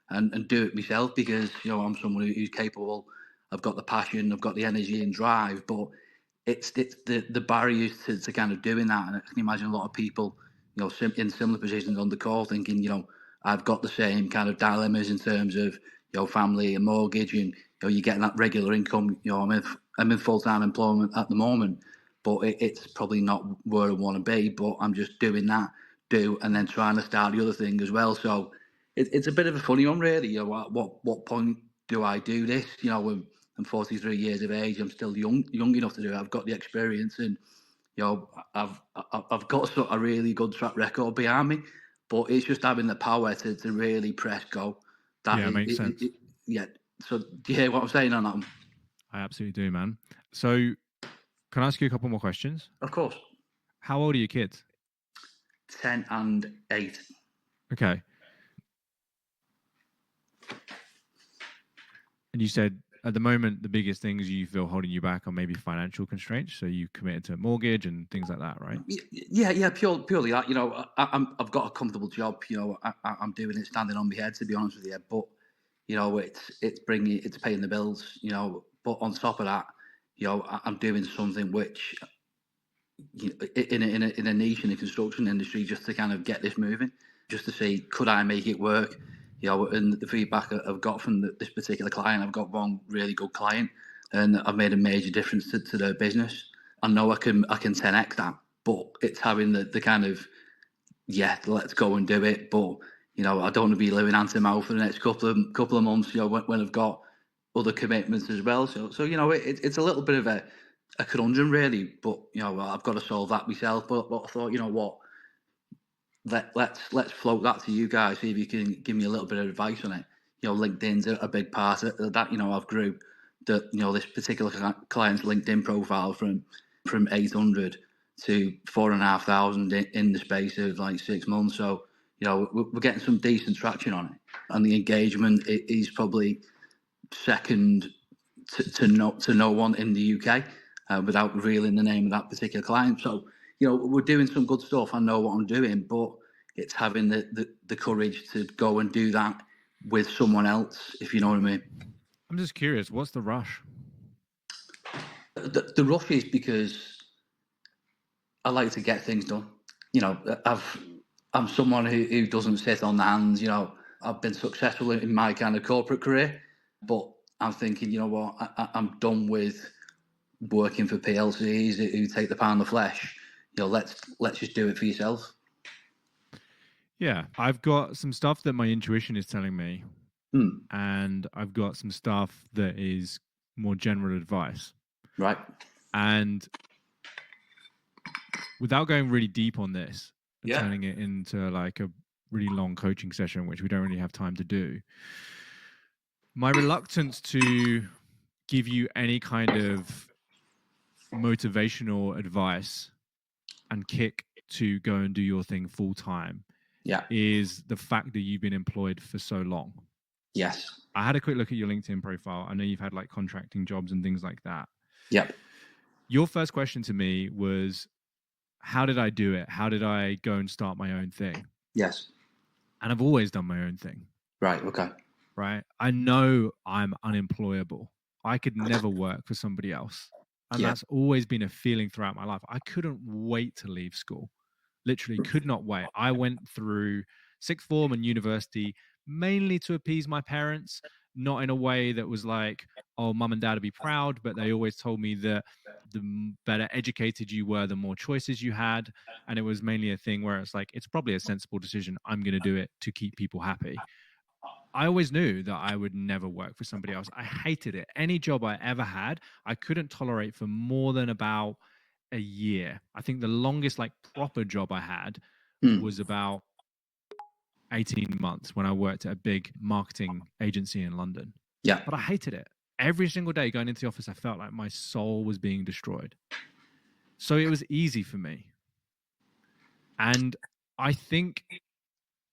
and do it myself, because I'm someone who's capable. I've got the passion, I've got the energy and drive, but it's the barriers to kind of doing that. And I can imagine a lot of people in similar positions on the call thinking, I've got the same kind of dilemmas in terms of family and mortgage, and you're getting that regular income. I'm in full-time employment at the moment, but it's probably not where I want to be. But I'm just doing that, and then trying to start the other thing as well. So it's a bit of a funny one, really. You know, at what point do I do this? You know, I'm 43 years of age. I'm still young enough to do it. I've got the experience, and you know, I've got a really good track record behind me. But it's just having the power to really press go. Yeah, makes sense. Yeah. So do you hear what I'm saying on that one? I absolutely do, man. So can I ask you a couple more questions? Of course. How old are your kids? 10 and 8. Okay. And you said at the moment the biggest things you feel holding you back are maybe financial constraints. So you committed to a mortgage and things like that, right? Yeah, purely that. You know, I've got a comfortable job. You know, I'm doing it standing on my head, to be honest with you. But you know, it's paying the bills. You know, but on top of that, you know, I'm doing something which, you know, in a niche in the construction industry, just to kind of get this moving, just to see could I make it work. You know, and the feedback I've got from this particular client, I've got one really good client, and I've made a major difference to their business. I know I can 10x that, but it's having the kind of, yeah, let's go and do it. But you know, I don't want to be living hand to mouth for the next couple of months. You know, when I've got other commitments as well. So you know, it's a little bit of a conundrum, really. But you know, I've got to solve that myself. But I thought, you know what, let's float that to you guys. See if you can give me a little bit of advice on it. You know, LinkedIn's a big part of that. You know, I've grew this particular client's LinkedIn profile from 800 to 4,500 in the space of like 6 months. So you know, we're getting some decent traction on it, and the engagement is probably second to no one in the UK, without revealing the name of that particular client. So you know, we're doing some good stuff. I know what I'm doing, but it's having the courage to go and do that with someone else, if you know what I mean. I'm just curious, what's the rush? The rush is because I like to get things done. You know, I'm someone who doesn't sit on the hands. You know, I've been successful in my kind of corporate career, but I'm thinking, you know what, I'm done with working for PLCs who take the pound of flesh. You know, let's just do it for yourself. Yeah, I've got some stuff that my intuition is telling me, and I've got some stuff that is more general advice. Right. And without going really deep on this and Yeah. turning it into like a really long coaching session, which we don't really have time to do, my reluctance to give you any kind of motivational advice and kick to go and do your thing full time is the fact that you've been employed for so long. Yes. I had a quick look at your LinkedIn profile. I know you've had like contracting jobs and things like that. Yep. Your first question to me was, how did I do it? How did I go and start my own thing? Yes. And I've always done my own thing. Right. Okay. Right. I know I'm unemployable. I could never work for somebody else. And that's always been a feeling throughout my life. I couldn't wait to leave school. Literally could not wait. I went through sixth form and university mainly to appease my parents, not in a way that was like, oh, mum and dad would be proud, but they always told me that the better educated you were, the more choices you had. And it was mainly a thing where it's like, it's probably a sensible decision. I'm going to do it to keep people happy. I always knew that I would never work for somebody else. I hated it. Any job I ever had, I couldn't tolerate for more than about a year. I think the longest like proper job I had was about 18 months when I worked at a big marketing agency in London. Yeah. But I hated it. Every single day going into the office, I felt like my soul was being destroyed. So it was easy for me. And I think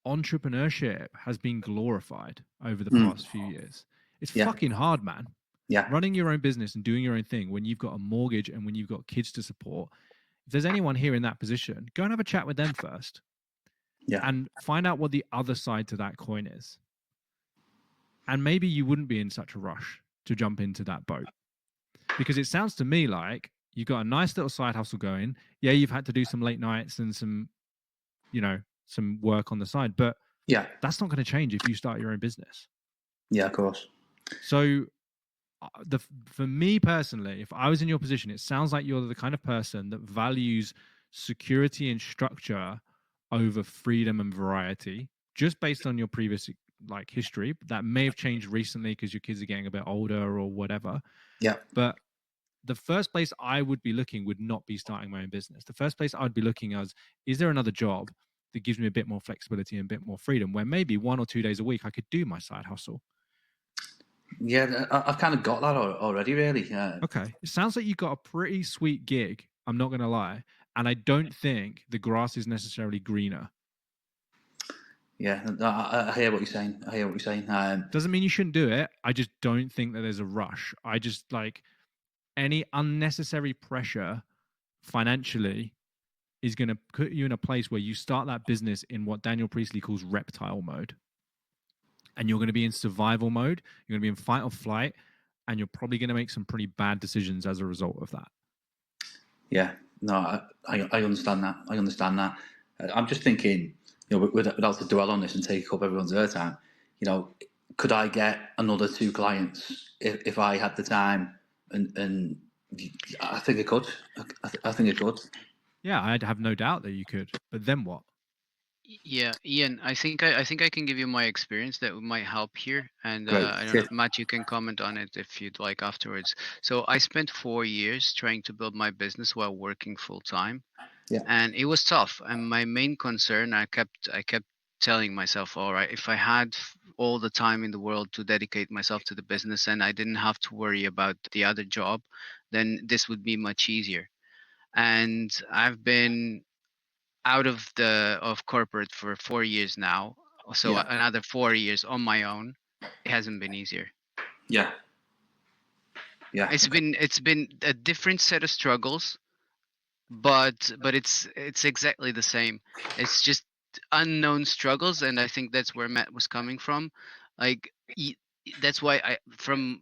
entrepreneurship has been glorified over the past few years. It's fucking hard, man. Yeah. Running your own business and doing your own thing when you've got a mortgage and when you've got kids to support. If there's anyone here in that position, go and have a chat with them first. Yeah. And find out what the other side to that coin is. And maybe you wouldn't be in such a rush to jump into that boat. Because it sounds to me like you've got a nice little side hustle going. Yeah, you've had to do some late nights and some, you know, some work on the side, but that's not going to change if you start your own business. Yeah, of course. So for me personally, if I was in your position, it sounds like you're the kind of person that values security and structure over freedom and variety, just based on your previous like history, that may have changed recently because your kids are getting a bit older or whatever. Yeah. But the first place I would be looking would not be starting my own business. The first place I'd be looking as, is there another job that gives me a bit more flexibility and a bit more freedom, where maybe 1 or 2 days a week I could do my side hustle? Yeah, I've kind of got that already, really. Okay. It sounds like you got a pretty sweet gig, I'm not going to lie. And I don't think the grass is necessarily greener. Yeah, I hear what you're saying. Doesn't mean you shouldn't do it. I just don't think that there's a rush. I just like any unnecessary pressure financially is going to put you in a place where you start that business in what Daniel Priestley calls reptile mode. And you're going to be in survival mode. You're going to be in fight or flight. And you're probably going to make some pretty bad decisions as a result of that. Yeah, no, I understand that. I'm just thinking, without to dwell on this and take up everyone's airtime, could I get another 2 clients if I had the time? And I think I could. I think I could. Yeah, I'd have no doubt that you could. But then what? Yeah, Ian, I think I can give you my experience that might help here, and Great. I don't know, Matt, you can comment on it if you'd like afterwards. So I spent 4 years trying to build my business while working full time, Yeah. and it was tough. And my main concern, I kept telling myself, all right, if I had all the time in the world to dedicate myself to the business and I didn't have to worry about the other job, then this would be much easier. And I've been out of corporate for 4 years now, so Yeah. another 4 years on my own. It hasn't been easier. Yeah. It's been a different set of struggles, but it's exactly the same. It's just unknown struggles, and I think that's where Matt was coming from. Like that's why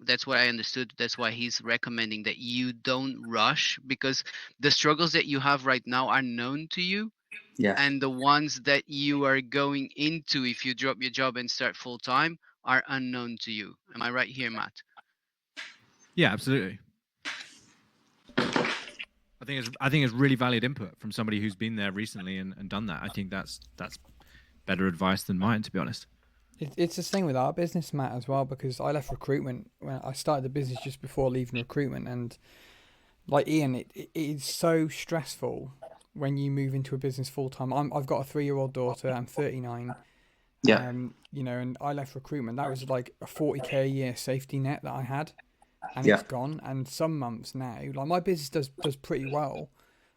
that's what I understood. That's why he's recommending that you don't rush, because the struggles that you have right now are known to you. Yes. And the ones that you are going into if you drop your job and start full time are unknown to you. Am I right here, Matt? Yeah, absolutely. I think it's really valid input from somebody who's been there recently and done that. I think that's better advice than mine, to be honest. It's the same with our business, Matt, as well, because I left recruitment when I started the business just before leaving recruitment, and like Ian, it is so stressful when you move into a business full time. I've got a 3-year-old daughter. I'm 39. Yeah. And I left recruitment. That was like a 40k a year safety net that I had, and Yeah. it's gone. And some months now, like my business does pretty well,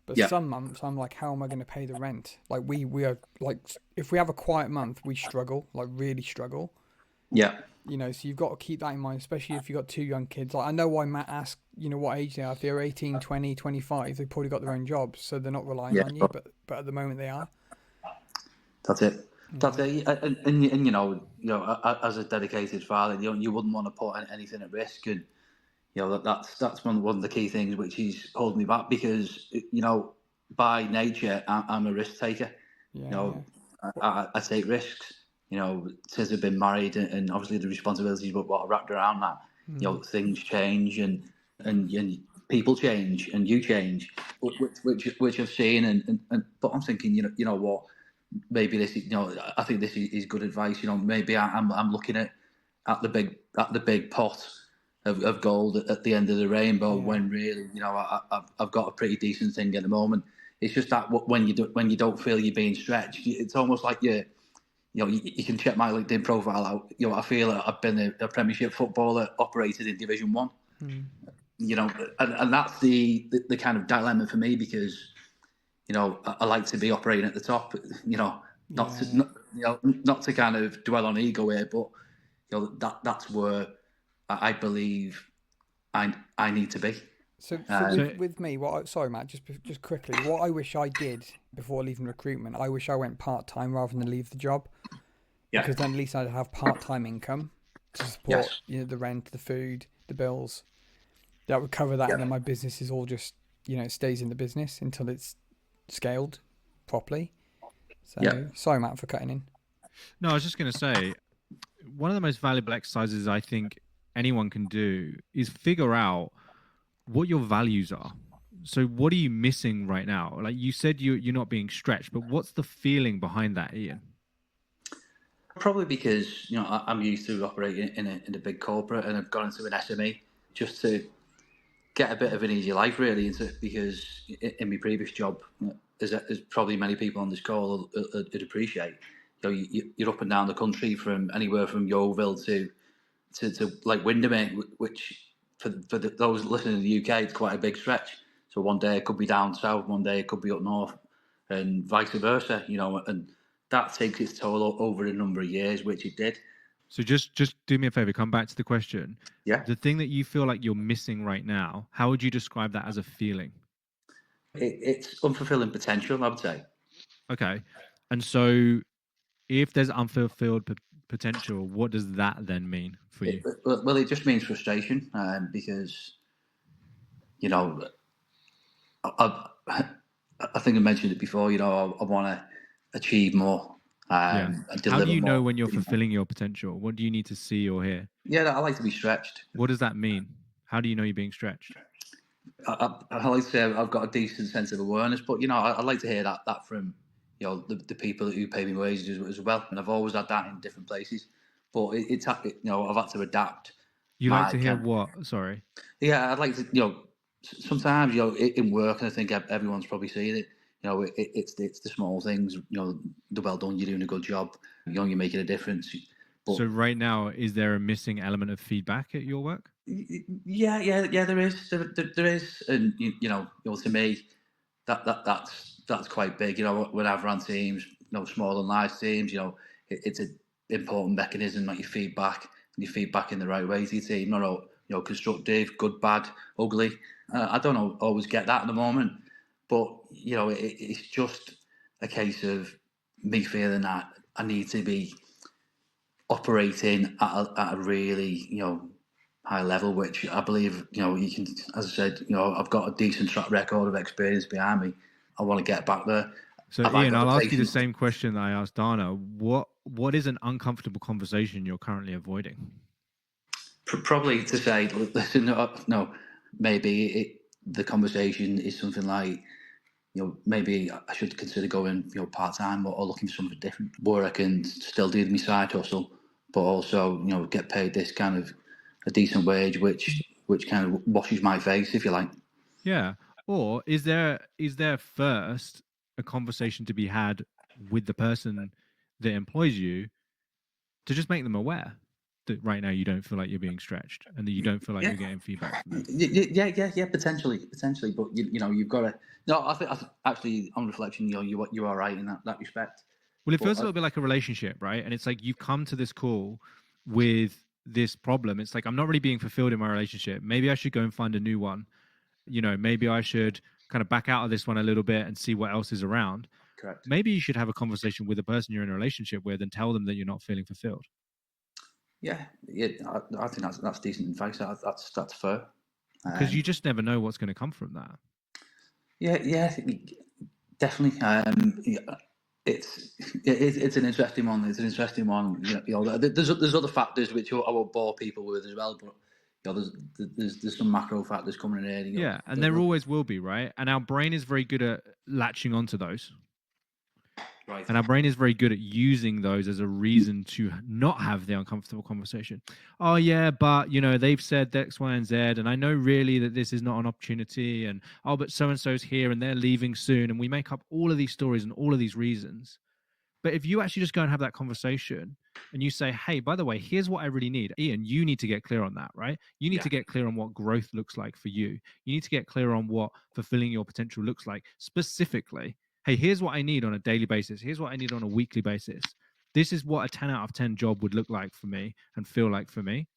but Yeah. some months I'm like, how am I going to pay the rent? Like we are like, if we have a quiet month, we struggle, like really struggle. Yeah. So you've got to keep that in mind, especially if you've got 2 young kids. Like I know why Matt asked, what age they are. If they're 18, 20, 25, they've probably got their own jobs, so they're not relying on you. But at the moment they are. That's it. And as a dedicated father, you wouldn't want to put anything at risk, and that's one of the key things which is holding me back, because by nature I'm a risk taker. I take risks. Since I've been married, and obviously the responsibilities, but what are wrapped around that. Things change, and people change, and you change, which I've seen, and but I'm thinking, you know what, maybe this, I think this is good advice. Maybe I'm looking at the big pot of gold at the end of the rainbow, when really, I've got a pretty decent thing at the moment. It's just that when you don't feel you're being stretched, it's almost like you can check my LinkedIn profile out. I feel I've been a Premiership footballer, operated in Division 1. And that's the kind of dilemma for me, because I like to be operating at the top. Not to kind of dwell on ego here, but that's where I believe I need to be. So with me, sorry Matt, just quickly, what I wish I did before leaving recruitment, I wish I went part-time rather than leave the job. Yeah. Because then at least I'd have part-time income to support the rent, the food, the bills. That would cover that, and then my business is all just it stays in the business until it's scaled properly. So sorry Matt for cutting in. No, I was just going to say, one of the most valuable exercises I think anyone can do is figure out what your values are. So what are you missing right now? Like you said, you're not being stretched, but what's the feeling behind that, Ian? Probably because I'm used to operating in a big corporate, and I've gone into an SME just to get a bit of an easier life, really. Because in my previous job, as probably many people on this call would appreciate, you're up and down the country from anywhere from Yeovil to like Windermere, which for those listening in the UK, it's quite a big stretch. So one day it could be down south, one day it could be up north, and vice versa. And that takes its toll over a number of years, which it did. So just do me a favor, come back to the question. Yeah. The thing that you feel like you're missing right now, how would you describe that as a feeling? It's unfulfilling potential, I would say. Okay. And so if there's unfulfilled potential, what does that then mean for you? Well, it just means frustration, because I think I mentioned it before. I want to achieve more. And deliver How do you know more, when you're fulfilling your potential? What do you need to see or hear? Yeah, I like to be stretched. What does that mean? How do you know you're being stretched? I like to say I've got a decent sense of awareness, but I like to hear that from the people who pay me wages as well, and I've always had that in different places. But I've had to adapt. You like to hear what? Sorry. Yeah, I'd like to. Sometimes in work, and I think everyone's probably seen it. It's the small things. The well done. You're doing a good job. You're making a difference. So right now, is there a missing element of feedback at your work? Yeah, there is, and to me, that's quite big. When I've run teams, small and large teams, it's an important mechanism that you feedback and you feedback in the right way to your team, not constructive, good, bad, ugly. I don't always get that at the moment, but it's just a case of me feeling that I need to be operating at a really high level, which I believe you can. As I said, I've got a decent track record of experience behind me. I want to get back there. So Ian, I'll ask you the same question that I asked Dana. What is an uncomfortable conversation you're currently avoiding? Probably to say, listen, no, maybe the conversation is something like, maybe I should consider going, part time or looking for something different, where I can still do my side hustle, but also, get paid this kind of a decent wage, which kind of washes my face, if you like. Yeah. Or is there first a conversation to be had with the person that employs you to just make them aware that right now you don't feel like you're being stretched and that you don't feel like you're getting feedback from them? Yeah, potentially, but you've got to. No, I think actually on reflection, you are right in that respect. Well, it feels a little bit like a relationship, right? And it's like you've come to this call with this problem. It's like, I'm not really being fulfilled in my relationship. Maybe I should go and find a new one. Maybe I should kind of back out of this one a little bit and see what else is around. Correct. Maybe you should have a conversation with the person you're in a relationship with and tell them that you're not feeling fulfilled. Yeah, I think that's decent advice. That's fair. Because you just never know what's going to come from that. Yeah, definitely. It's an interesting one. It's an interesting one. There's other factors which I won't bore people with as well, but there's some macro factors coming in here. Yeah, and there always will be, right? And our brain is very good at latching onto those. Right. And our brain is very good at using those as a reason to not have the uncomfortable conversation. Oh, yeah, but, they've said X, Y, and Z, and I know really that this is not an opportunity, and, oh, but so-and-so's here, and they're leaving soon, and we make up all of these stories and all of these reasons. But if you actually just go and have that conversation and you say, hey, by the way, here's what I really need. Ian, you need to get clear on that, right? You need to get clear on what growth looks like for you. You need to get clear on what fulfilling your potential looks like specifically. Hey, here's what I need on a daily basis. Here's what I need on a weekly basis. This is what a 10 out of 10 job would look like for me and feel like for me.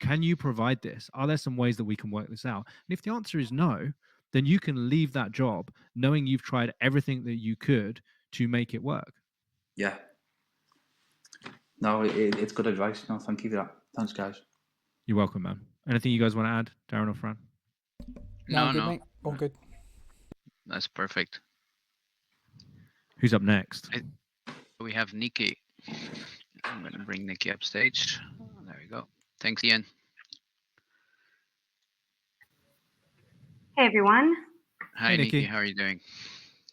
Can you provide this? Are there some ways that we can work this out? And if the answer is no, then you can leave that job knowing you've tried everything that you could to make it work. Yeah. No, it's good advice. No, thank you for that. Thanks, guys. You're welcome, man. Anything you guys want to add, Darren or Fran? No, good, mate. All good. That's perfect. Who's up next? We have Nikki. I'm going to bring Nikki up stage. There we go. Thanks, Ian. Hey, everyone. Hi, Nikki. How are you doing?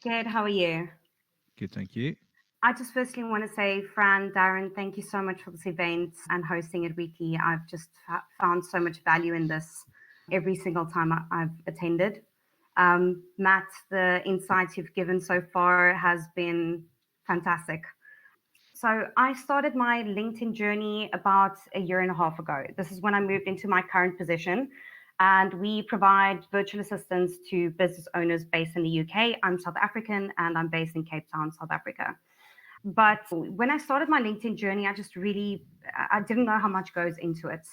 Good. How are you? Good, thank you. I just firstly want to say, Fran, Darren, thank you so much for this event and hosting it weekly. I've just found so much value in this every single time I've attended. Matt, the insights you've given so far has been fantastic. So I started my LinkedIn journey about a year and a half ago. This is when I moved into my current position. And we provide virtual assistants to business owners based in the UK. I'm South African and I'm based in Cape Town, South Africa. But when I started my LinkedIn journey, I didn't know how much goes into it.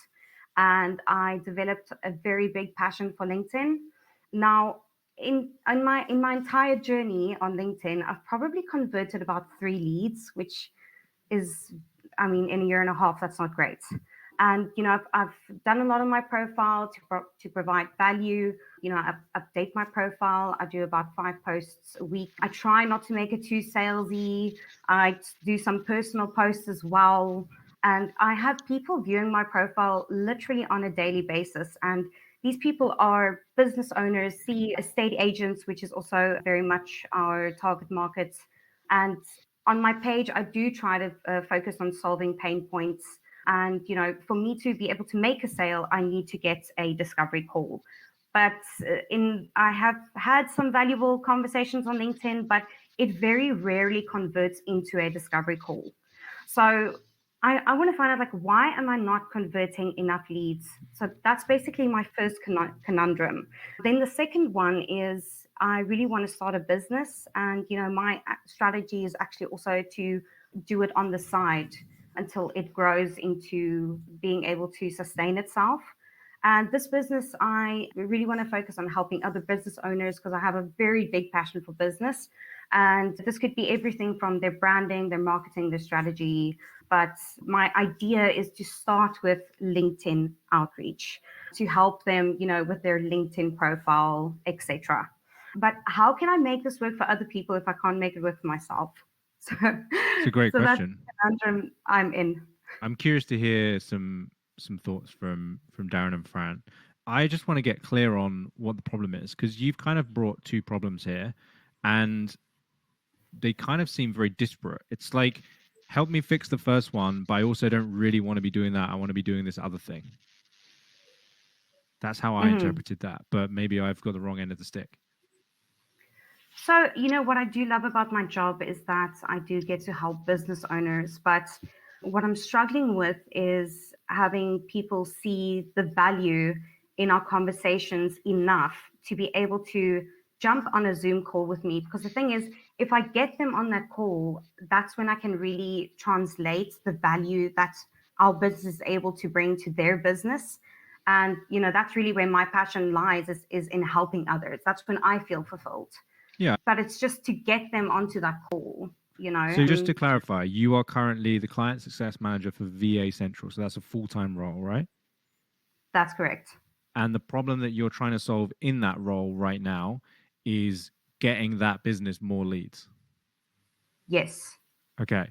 And I developed a very big passion for LinkedIn. Now, in my entire journey on LinkedIn, I've probably converted about 3 leads, which is, in a year and a half, that's not great. And I've done a lot on my profile to provide value. I update my profile. I do about 5 posts a week. I try not to make it too salesy. I do some personal posts as well. And I have people viewing my profile literally on a daily basis. And these people are business owners, estate agents, which is also very much our target market. And on my page, I do try to focus on solving pain points. And, for me to be able to make a sale, I need to get a discovery call. But I have had some valuable conversations on LinkedIn, but it very rarely converts into a discovery call. So I want to find out, why am I not converting enough leads? So that's basically my first conundrum. Then the second one is I really want to start a business. And, my strategy is actually also to do it on the side until it grows into being able to sustain itself. And this business, I really want to focus on helping other business owners because I have a very big passion for business. And this could be everything from their branding, their marketing, their strategy. But my idea is to start with LinkedIn outreach to help them, with their LinkedIn profile, etc. But how can I make this work for other people if I can't make it work for myself? So It's a great question. That's the conundrum I'm in. I'm curious to hear some thoughts from Darren and Fran. I just want to get clear on what the problem is because you've kind of brought 2 problems here, and they kind of seem very disparate. It's like, help me fix the first one, but I also don't really want to be doing that. I want to be doing this other thing. That's how I interpreted that, but maybe I've got the wrong end of the stick. So, what I do love about my job is that I do get to help business owners. But what I'm struggling with is having people see the value in our conversations enough to be able to jump on a Zoom call with me. Because the thing is, if I get them on that call, that's when I can really translate the value that our business is able to bring to their business. And, that's really where my passion lies is in helping others. That's when I feel fulfilled. Yeah. But it's just to get them onto that call, So just to clarify, you are currently the client success manager for VA Central. So that's a full-time role, right? That's correct. And the problem that you're trying to solve in that role right now is getting that business more leads. Yes. Okay.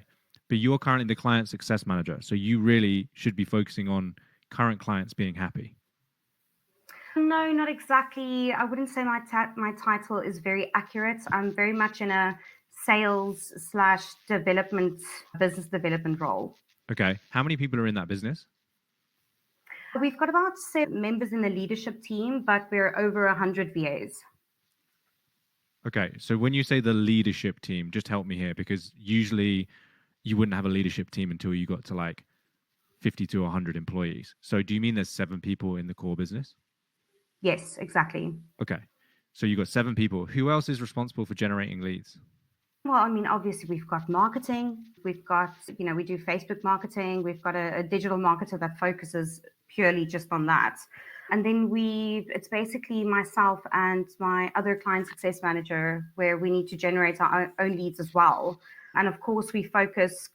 But you're currently the client success manager. So you really should be focusing on current clients being happy. No, not exactly. I wouldn't say my title is very accurate. I'm very much in a sales / business development role. Okay. How many people are in that business? We've got about 7 members in the leadership team, but we're over 100 VAs. Okay. So when you say the leadership team, just help me here, because usually you wouldn't have a leadership team until you got to like 50 to 100 employees. So do you mean there's 7 people in the core business? Yes, exactly. Okay. So you've got 7 people. Who else is responsible for generating leads? Well, obviously we've got marketing. We've got, we do Facebook marketing. We've got a digital marketer that focuses purely just on that. And then it's basically myself and my other client success manager where we need to generate our own leads as well. And of course we focus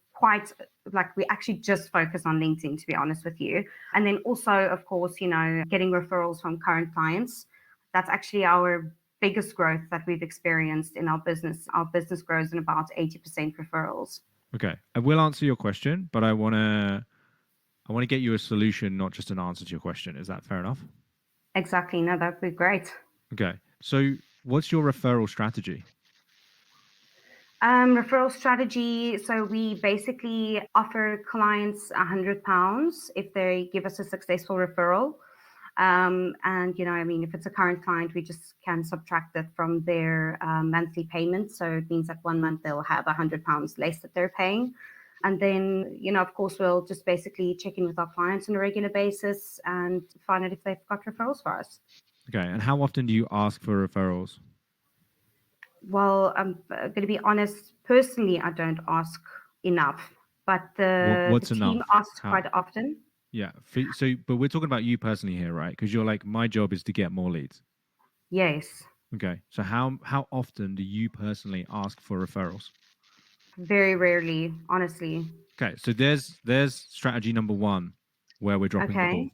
we actually just focus on LinkedIn, to be honest with you. And then also, of course, getting referrals from current clients. That's actually our biggest growth that we've experienced in our business. Our business grows in about 80% referrals. Okay. I will answer your question, but I want to get you a solution, not just an answer to your question. Is that fair enough? Exactly. No, that'd be great. Okay. So what's your referral strategy? Referral strategy. So we basically offer clients £100 if they give us a successful referral. And, I mean, if it's a current client, we just can subtract it from their monthly payment. So it means that 1 month they'll have £100 less that they're paying. And then, of course, we'll just basically check in with our clients on a regular basis and find out if they've got referrals for us. Okay. And how often do you ask for referrals? Well, I'm going to be honest. Personally, I don't ask enough, but the team enough? asks quite often. Yeah. But we're talking about you personally here, right? Because you're like, my job is to get more leads. Yes. Okay. So how often do you personally ask for referrals? Very rarely, honestly. Okay. So there's strategy number 1 where we're dropping the ball.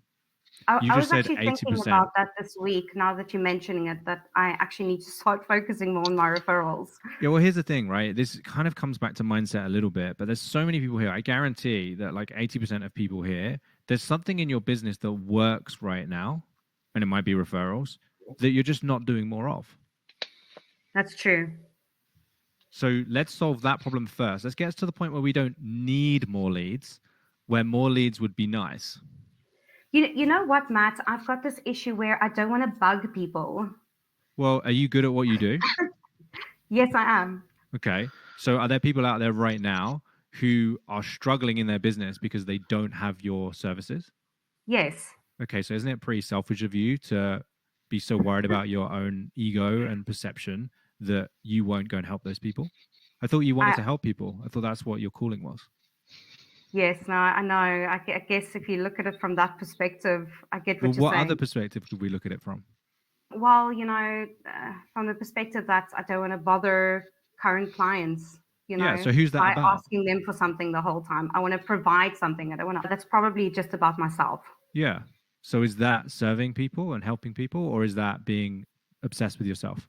I was actually thinking about that this week, now that you're mentioning it, that I actually need to start focusing more on my referrals. Yeah, well, here's the thing, right? This kind of comes back to mindset a little bit, but there's so many people here. I guarantee that like 80% of people here, there's something in your business that works right now, and it might be referrals, that you're just not doing more of. That's true. So let's solve that problem first. Let's get us to the point where we don't need more leads, where more leads would be nice. You know what, Matt? I've got this issue where I don't want to bug people. Well, are you good at what you do? Yes, I am. Okay. So are there people out there right now who are struggling in their business because they don't have your services? Yes. Okay. So isn't it pretty selfish of you to be so worried about your own ego and perception that you won't go and help those people? I thought you wanted to help people. I thought that's what your calling was. Yes, no, I know. I guess if you look at it from that perspective, I get what you're saying. What other perspective could we look at it from? Well, from the perspective that I don't want to bother current clients, so who's that by about? asking them for something the whole time. I want to provide something. I don't want to. That's probably just about myself. Yeah. So is that serving people and helping people, or is that being obsessed with yourself?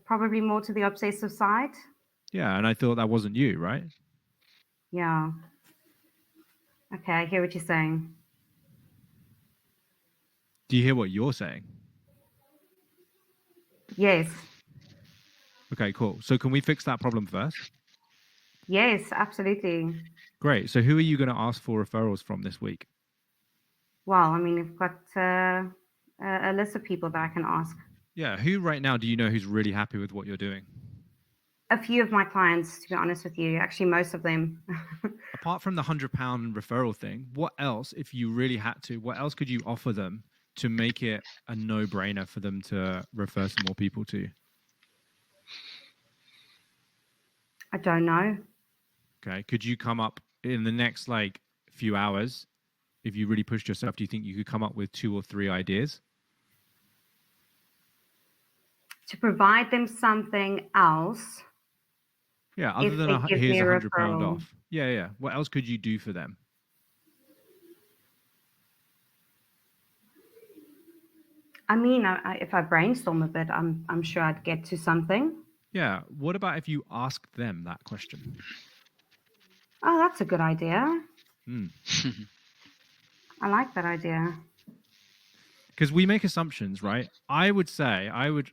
Probably more to the obsessive side. Yeah, and I thought that wasn't you, right? Yeah. Okay, I hear what you're saying. Do you hear what you're saying? Yes. Okay, cool. So can we fix that problem first? Yes, absolutely. Great. So who are you going to ask for referrals from this week? Well, I mean, we've got a list of people that I can ask. Yeah. Who right now do you know who's really happy with what you're doing? A few of my clients, to be honest with you, actually most of them. Apart from the £100 referral thing, what else, if you really had to, what else could you offer them to make it a no-brainer for them to refer some more people to you? I don't know. Okay. Could you come up in the next few hours, if you really pushed yourself, do you think you could come up with 2 or 3 ideas? To provide them something else. Yeah, other than here's £100 off. Yeah. What else could you do for them? I mean, if I brainstorm a bit, I'm sure I'd get to something. Yeah. What about if you asked them that question? Oh, that's a good idea. I like that idea. Because we make assumptions, right? I would say, I would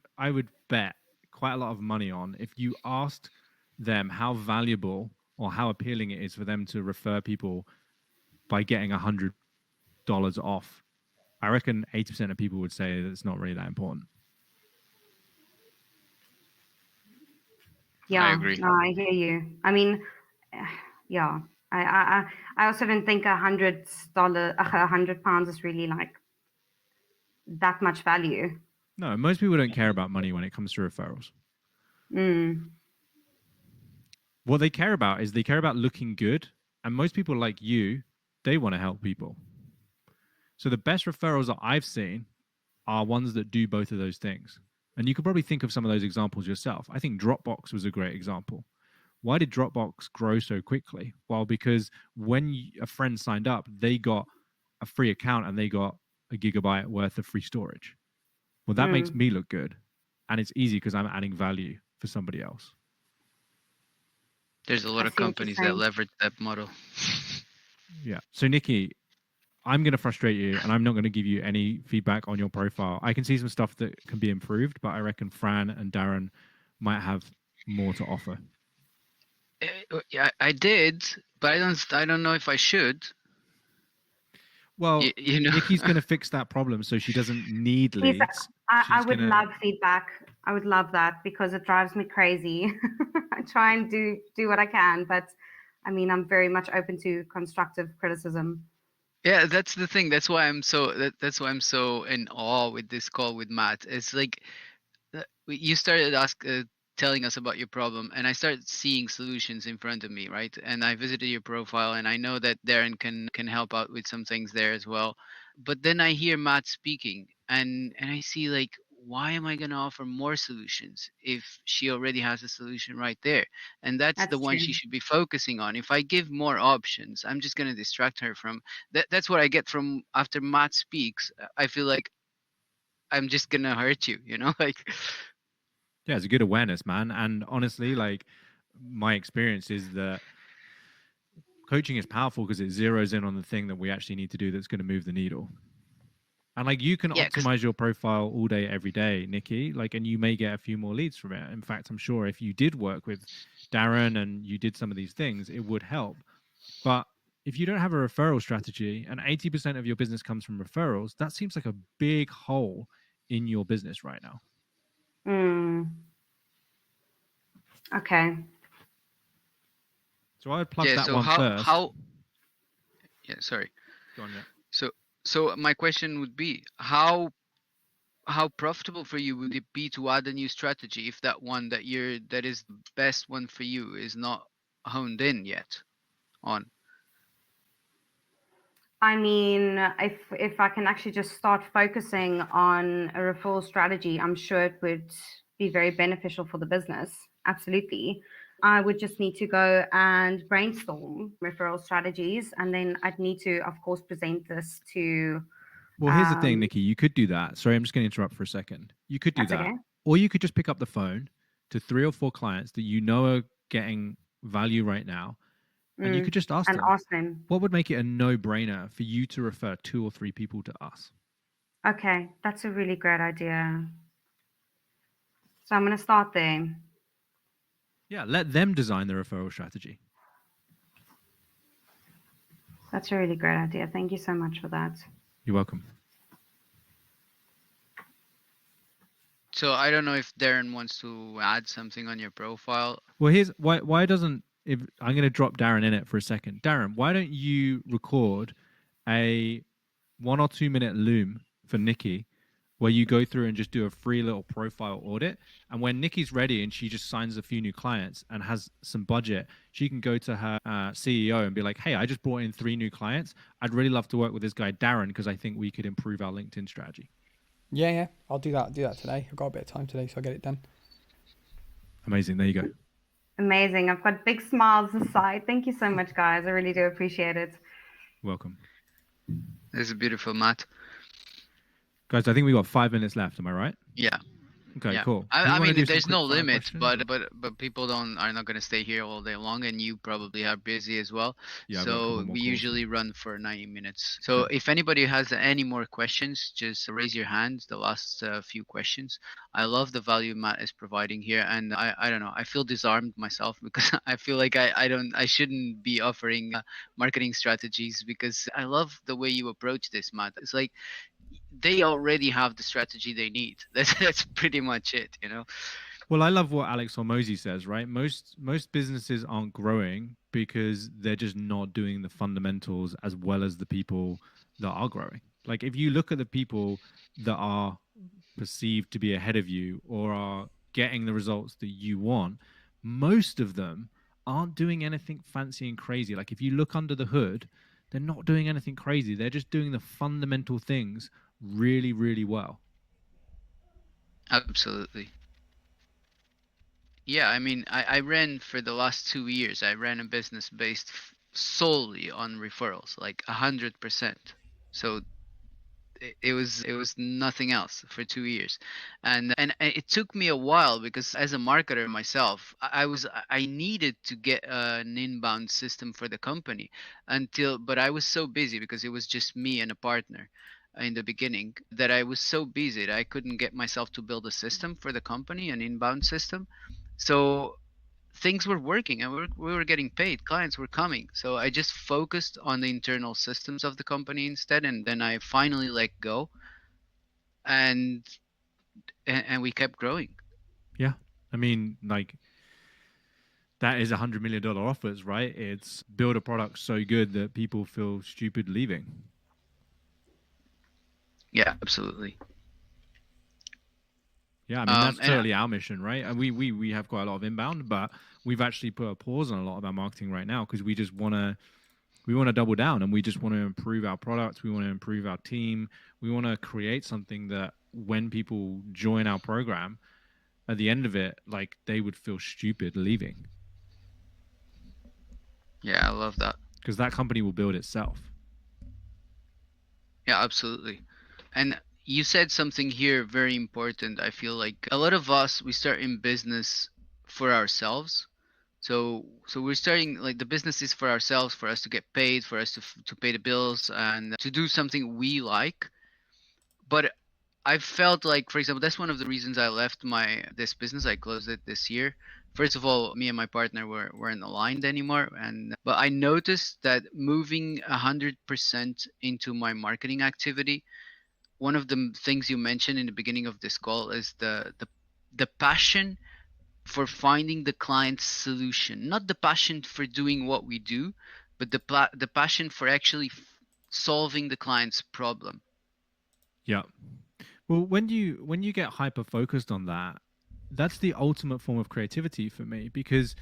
bet quite a lot of money on if you asked them how valuable or how appealing it is for them to refer people by getting $100 off. I reckon 80% of people would say that it's not really that important. Yeah, I agree. No, I hear you. I mean, yeah, I also don't think £100 is really that much value. No, most people don't care about money when it comes to referrals. What they care about is they care about looking good. And most people like you, they want to help people. So the best referrals that I've seen are ones that do both of those things. And you could probably think of some of those examples yourself. I think Dropbox was a great example. Why did Dropbox grow so quickly? Well, because when a friend signed up, they got a free account and they got a gigabyte worth of free storage. Well, that makes me look good. And it's easy because I'm adding value for somebody else. There's a lot of companies that leverage that model. Yeah. So, Nikki, I'm going to frustrate you and I'm not going to give you any feedback on your profile. I can see some stuff that can be improved, but I reckon Fran and Darren might have more to offer? Yeah, I did, but I don't know if I should. Well, you know, Nikki's going to fix that problem so she doesn't need Please, leads. I She's would gonna... love feedback. I would love that because it drives me crazy. I try and do what I can, but I mean, I'm very much open to constructive criticism. Yeah, that's the thing. That's why I'm so that's why I'm so in awe with this call with Matt. It's like you started telling us about your problem, and I started seeing solutions in front of me, right? And I visited your profile, and I know that Darren can help out with some things there as well. But then I hear Matt speaking, and I see like, why am I going to offer more solutions if she already has a solution right there? And that's the That's one true. she should be focusing on. If I give more options, I'm just going to distract her from that. That's what I get from after Matt speaks. I feel like I'm just going to hurt you, you know, like. Yeah, it's a good awareness, man. And honestly, like, my experience is that coaching is powerful because it zeroes in on the thing that we actually need to do that's going to move the needle. And like, you can Yeah, 'cause optimize your profile all day, every day, Nikki, like, and you may get a few more leads from it. In fact, I'm sure if you did work with Darren and you did some of these things, it would help. But if you don't have a referral strategy and 80% of your business comes from referrals, that seems like a big hole in your business right now. Okay. So I would plug yeah, that so one first. Yeah, sorry. Go on, yeah. So my question would be, how profitable for you would it be to add a new strategy if that one that is the best one for you is not honed in yet on? I mean, if I can actually just start focusing on a referral strategy, I'm sure it would be very beneficial for the business. Absolutely. I would just need to go and brainstorm referral strategies, and then I'd need to, of course, present this to. Well, here's the thing, Nikki. You could do that. Sorry, I'm just going to interrupt for a second. You could do That's that. okay. Or you could just pick up the phone to 3 or 4 clients that you know are getting value right now. And you could just ask and them, ask them. what would make it a no-brainer for you to refer 2 or 3 people to us? Okay, that's a really great idea. So I'm going to start there. Yeah, let them design the referral strategy. That's a really great idea. Thank you so much for that. You're welcome. So I don't know if Darren wants to add something on your profile. Well, here's why doesn't, if I'm going to drop Darren in it for a second. Darren, why don't you record a 1 or 2 minute loom for Nikki where you go through and just do a free little profile audit, and when Nikki's ready and she just signs a few new clients and has some budget, she can go to her CEO and be like, hey, I just brought in 3 new clients. I'd really love to work with this guy Darren because I think we could improve our LinkedIn strategy. Yeah, I'll do that today. I've got a bit of time today, so I'll get it done. Amazing. There you go. Amazing. I've got big smiles aside. Thank you so much, guys. I really do appreciate it. Welcome. This is beautiful, Matt. Guys, I think we got 5 minutes left. Am I right? Yeah. Okay, Yeah. cool. I mean, there's no limit, limit, but people are not going to stay here all day long, and you probably are busy as well. Yeah, I've got a couple so more we calls. usually run for 90 minutes. So Okay. if anybody has any more questions, just raise your hand. The last few questions. I love the value Matt is providing here, and I don't know. I feel disarmed myself because I feel like I shouldn't be offering marketing strategies because I love the way you approach this, Matt. It's like they already have the strategy they need. That's pretty much it, you know. Well, I love what Alex Hormozy says, right? Most businesses aren't growing because they're just not doing the fundamentals as well as the people that are growing. Like, if you look at the people that are perceived to be ahead of you or are getting the results that you want, most of them aren't doing anything fancy and crazy. Like, if you look under the hood, they're not doing anything crazy. They're just doing the fundamental things really, really well. Absolutely. Yeah, I mean, I ran for the last 2 years. I ran a business based solely on referrals, like 100%. So it was nothing else for 2 years, and it took me a while because as a marketer myself, I needed to get an inbound system for the company but I was so busy because it was just me and a partner in the beginning that I was so busy that I couldn't get myself to build a system for the company, an inbound system. So things were working and we were getting paid. Clients were coming. So I just focused on the internal systems of the company instead, and then I finally let go, and we kept growing. Yeah. I mean, like, that is $100 million offers, right? It's build a product so good that people feel stupid leaving. Yeah, absolutely. Yeah, I mean, that's totally our mission, right? And we have quite a lot of inbound, but we've actually put a pause on a lot of our marketing right now because we just want to double down, and we just want to improve our products. We want to improve our team. We want to create something that when people join our program, at the end of it, like, they would feel stupid leaving. Yeah, I love that. Because that company will build itself. Yeah, absolutely. And you said something here very important. I feel like a lot of us, we start in business for ourselves. So we're starting, like, the business is for ourselves, for us to get paid, for us to pay the bills and to do something we like. But I felt like, for example, that's one of the reasons I left this business. I closed it this year. First of all, me and my partner weren't aligned anymore, but I noticed that moving 100% into my marketing activity, one of the things you mentioned in the beginning of this call is the passion for finding the client's solution, not the passion for doing what we do, but the passion for actually solving the client's problem. Yeah. Well, when you get hyper focused on that, that's the ultimate form of creativity for me, because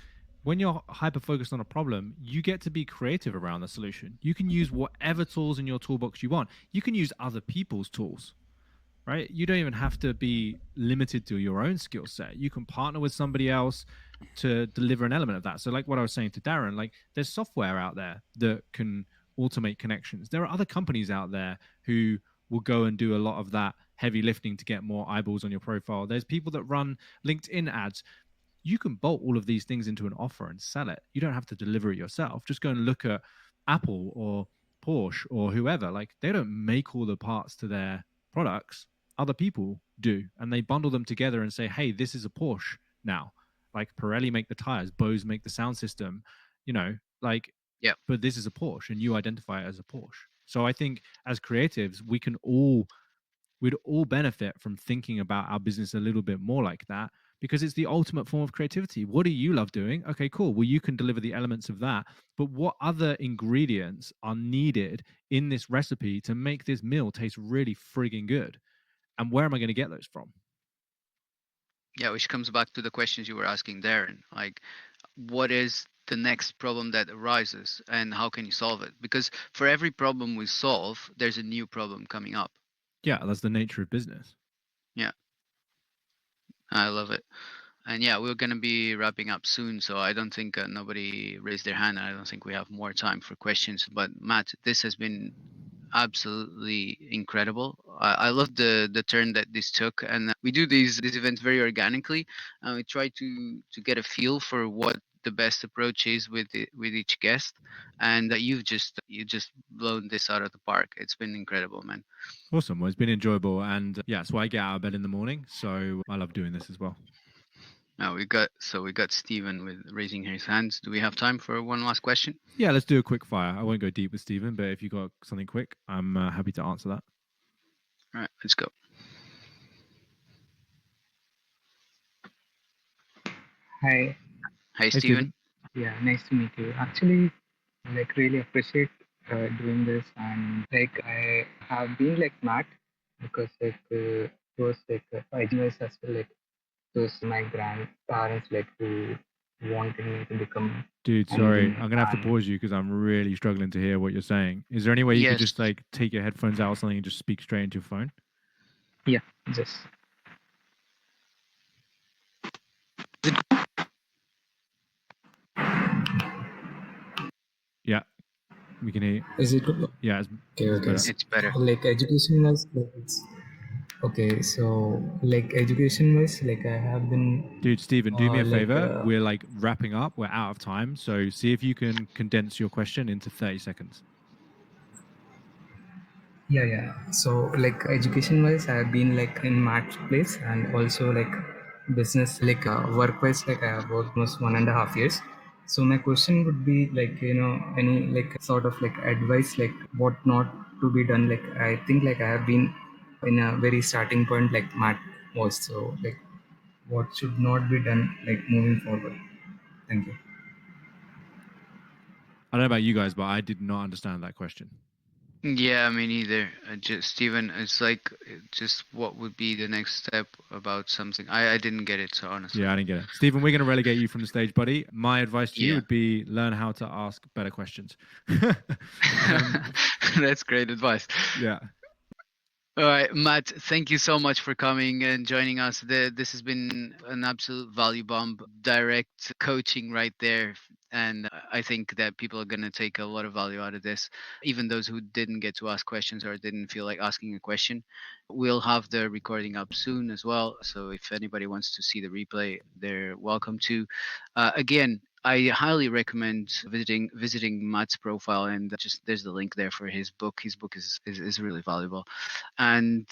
when you're hyper focused on a problem, you get to be creative around the solution. You can use whatever tools in your toolbox you want. You can use other people's tools, right? You don't even have to be limited to your own skill set. You can partner with somebody else to deliver an element of that. So like what I was saying to Darren, like, there's software out there that can automate connections. There are other companies out there who will go and do a lot of that heavy lifting to get more eyeballs on your profile. There's people that run LinkedIn ads. You can bolt all of these things into an offer and sell it. You don't have to deliver it yourself. Just go and look at Apple or Porsche or whoever. Like, they don't make all the parts to their products. Other people do, and they bundle them together and say, hey, this is a Porsche now. Like, Pirelli make the tires, Bose make the sound system, like, yeah. But this is a Porsche, and you identify it as a Porsche. So I think as creatives, we'd all benefit from thinking about our business a little bit more like that, because it's the ultimate form of creativity. What do you love doing? Okay, cool. Well, you can deliver the elements of that, but what other ingredients are needed in this recipe to make this meal taste really frigging good? And where am I going to get those from? Yeah, which comes back to the questions you were asking, Darren. Like, what is the next problem that arises and how can you solve it? Because for every problem we solve, there's a new problem coming up. Yeah, that's the nature of business. Yeah, I love it. And yeah, we're going to be wrapping up soon, so I don't think nobody raised their hand. I don't think we have more time for questions. But Matt, this has been absolutely incredible. I love the turn that this took, and we do these events very organically, and we try to get a feel for what the best approach is with each guest, and you just blown this out of the park. It's been incredible, man. Awesome. Well, it's been enjoyable, and yeah, it's why I get out of bed in the morning. So I love doing this as well. Now we got Stephen with raising his hands. Do we have time for one last question? Yeah, let's do a quick fire. I won't go deep with Stephen, but if you got something quick, I'm happy to answer that. All right, let's go. Hi. Hi, Stephen. Yeah, nice to meet you. Actually, like, really appreciate doing this, and like, I have been like Matt because like those like ideas as well, like those my grandparents like who wanted me to become. Dude, sorry, I'm gonna have to pause you because I'm really struggling to hear what you're saying. Is there any way you could just like take your headphones out or something and just speak straight into your phone? Yeah, just. Yeah, we can hear you. Is it good? Yeah, it's better. Like, education wise, like, it's okay. So like, education wise, like, I have been. Dude, Stephen, do me a favor. We're like wrapping up. We're out of time. So see if you can condense your question into 30 seconds. Yeah. So like, education wise, I've been like in Matt's place, and also like business, like work-wise, like I have worked almost 1.5 years. So my question would be like, any like sort of like advice, like what not to be done. Like I think like I have been in a very starting point like Matt was. So like what should not be done like moving forward. Thank you. I don't know about you guys, but I did not understand that question. Yeah, me neither. Just Steven, it's like just what would be the next step about something. I didn't get it, so honestly. Yeah, I didn't get it. Stephen, we're going to relegate you from the stage, buddy. My advice to you Yeah. would be learn how to ask better questions. That's great advice. Yeah. All right, Matt, thank you so much for coming and joining us. This has been an absolute value bomb, direct coaching right there. And I think that people are going to take a lot of value out of this, even those who didn't get to ask questions or didn't feel like asking a question. We'll have the recording up soon as well. So if anybody wants to see the replay, they're welcome to. Again, I highly recommend visiting Matt's profile, and just there's the link there for his book. His book is really valuable. And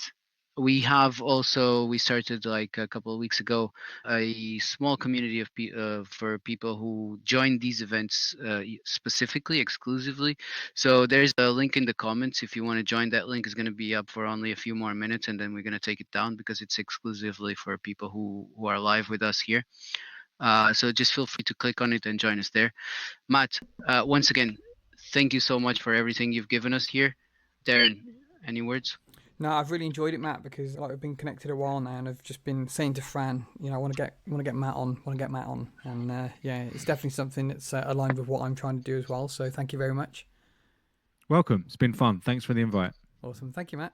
we started like a couple of weeks ago a small community of for people who join these events specifically exclusively. So there's a link in the comments if you want to join. That link is going to be up for only a few more minutes, and then we're going to take it down because it's exclusively for people who are live with us here. So just feel free to click on it and join us there. Matt, once again, thank you so much for everything you've given us here. Darren, any words? No, I've really enjoyed it, Matt, because like we've been connected a while now, and I've just been saying to Fran, I want to get Matt on, and yeah, it's definitely something that's aligned with what I'm trying to do as well. So thank you very much. Welcome. It's been fun. Thanks for the invite. Awesome. Thank you, Matt.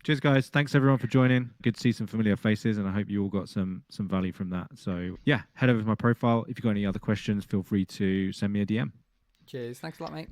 Cheers, guys. Thanks everyone for joining. Good to see some familiar faces, and I hope you all got some value from that. So yeah, head over to my profile. If you've got any other questions, feel free to send me a DM. Cheers. Thanks a lot, mate.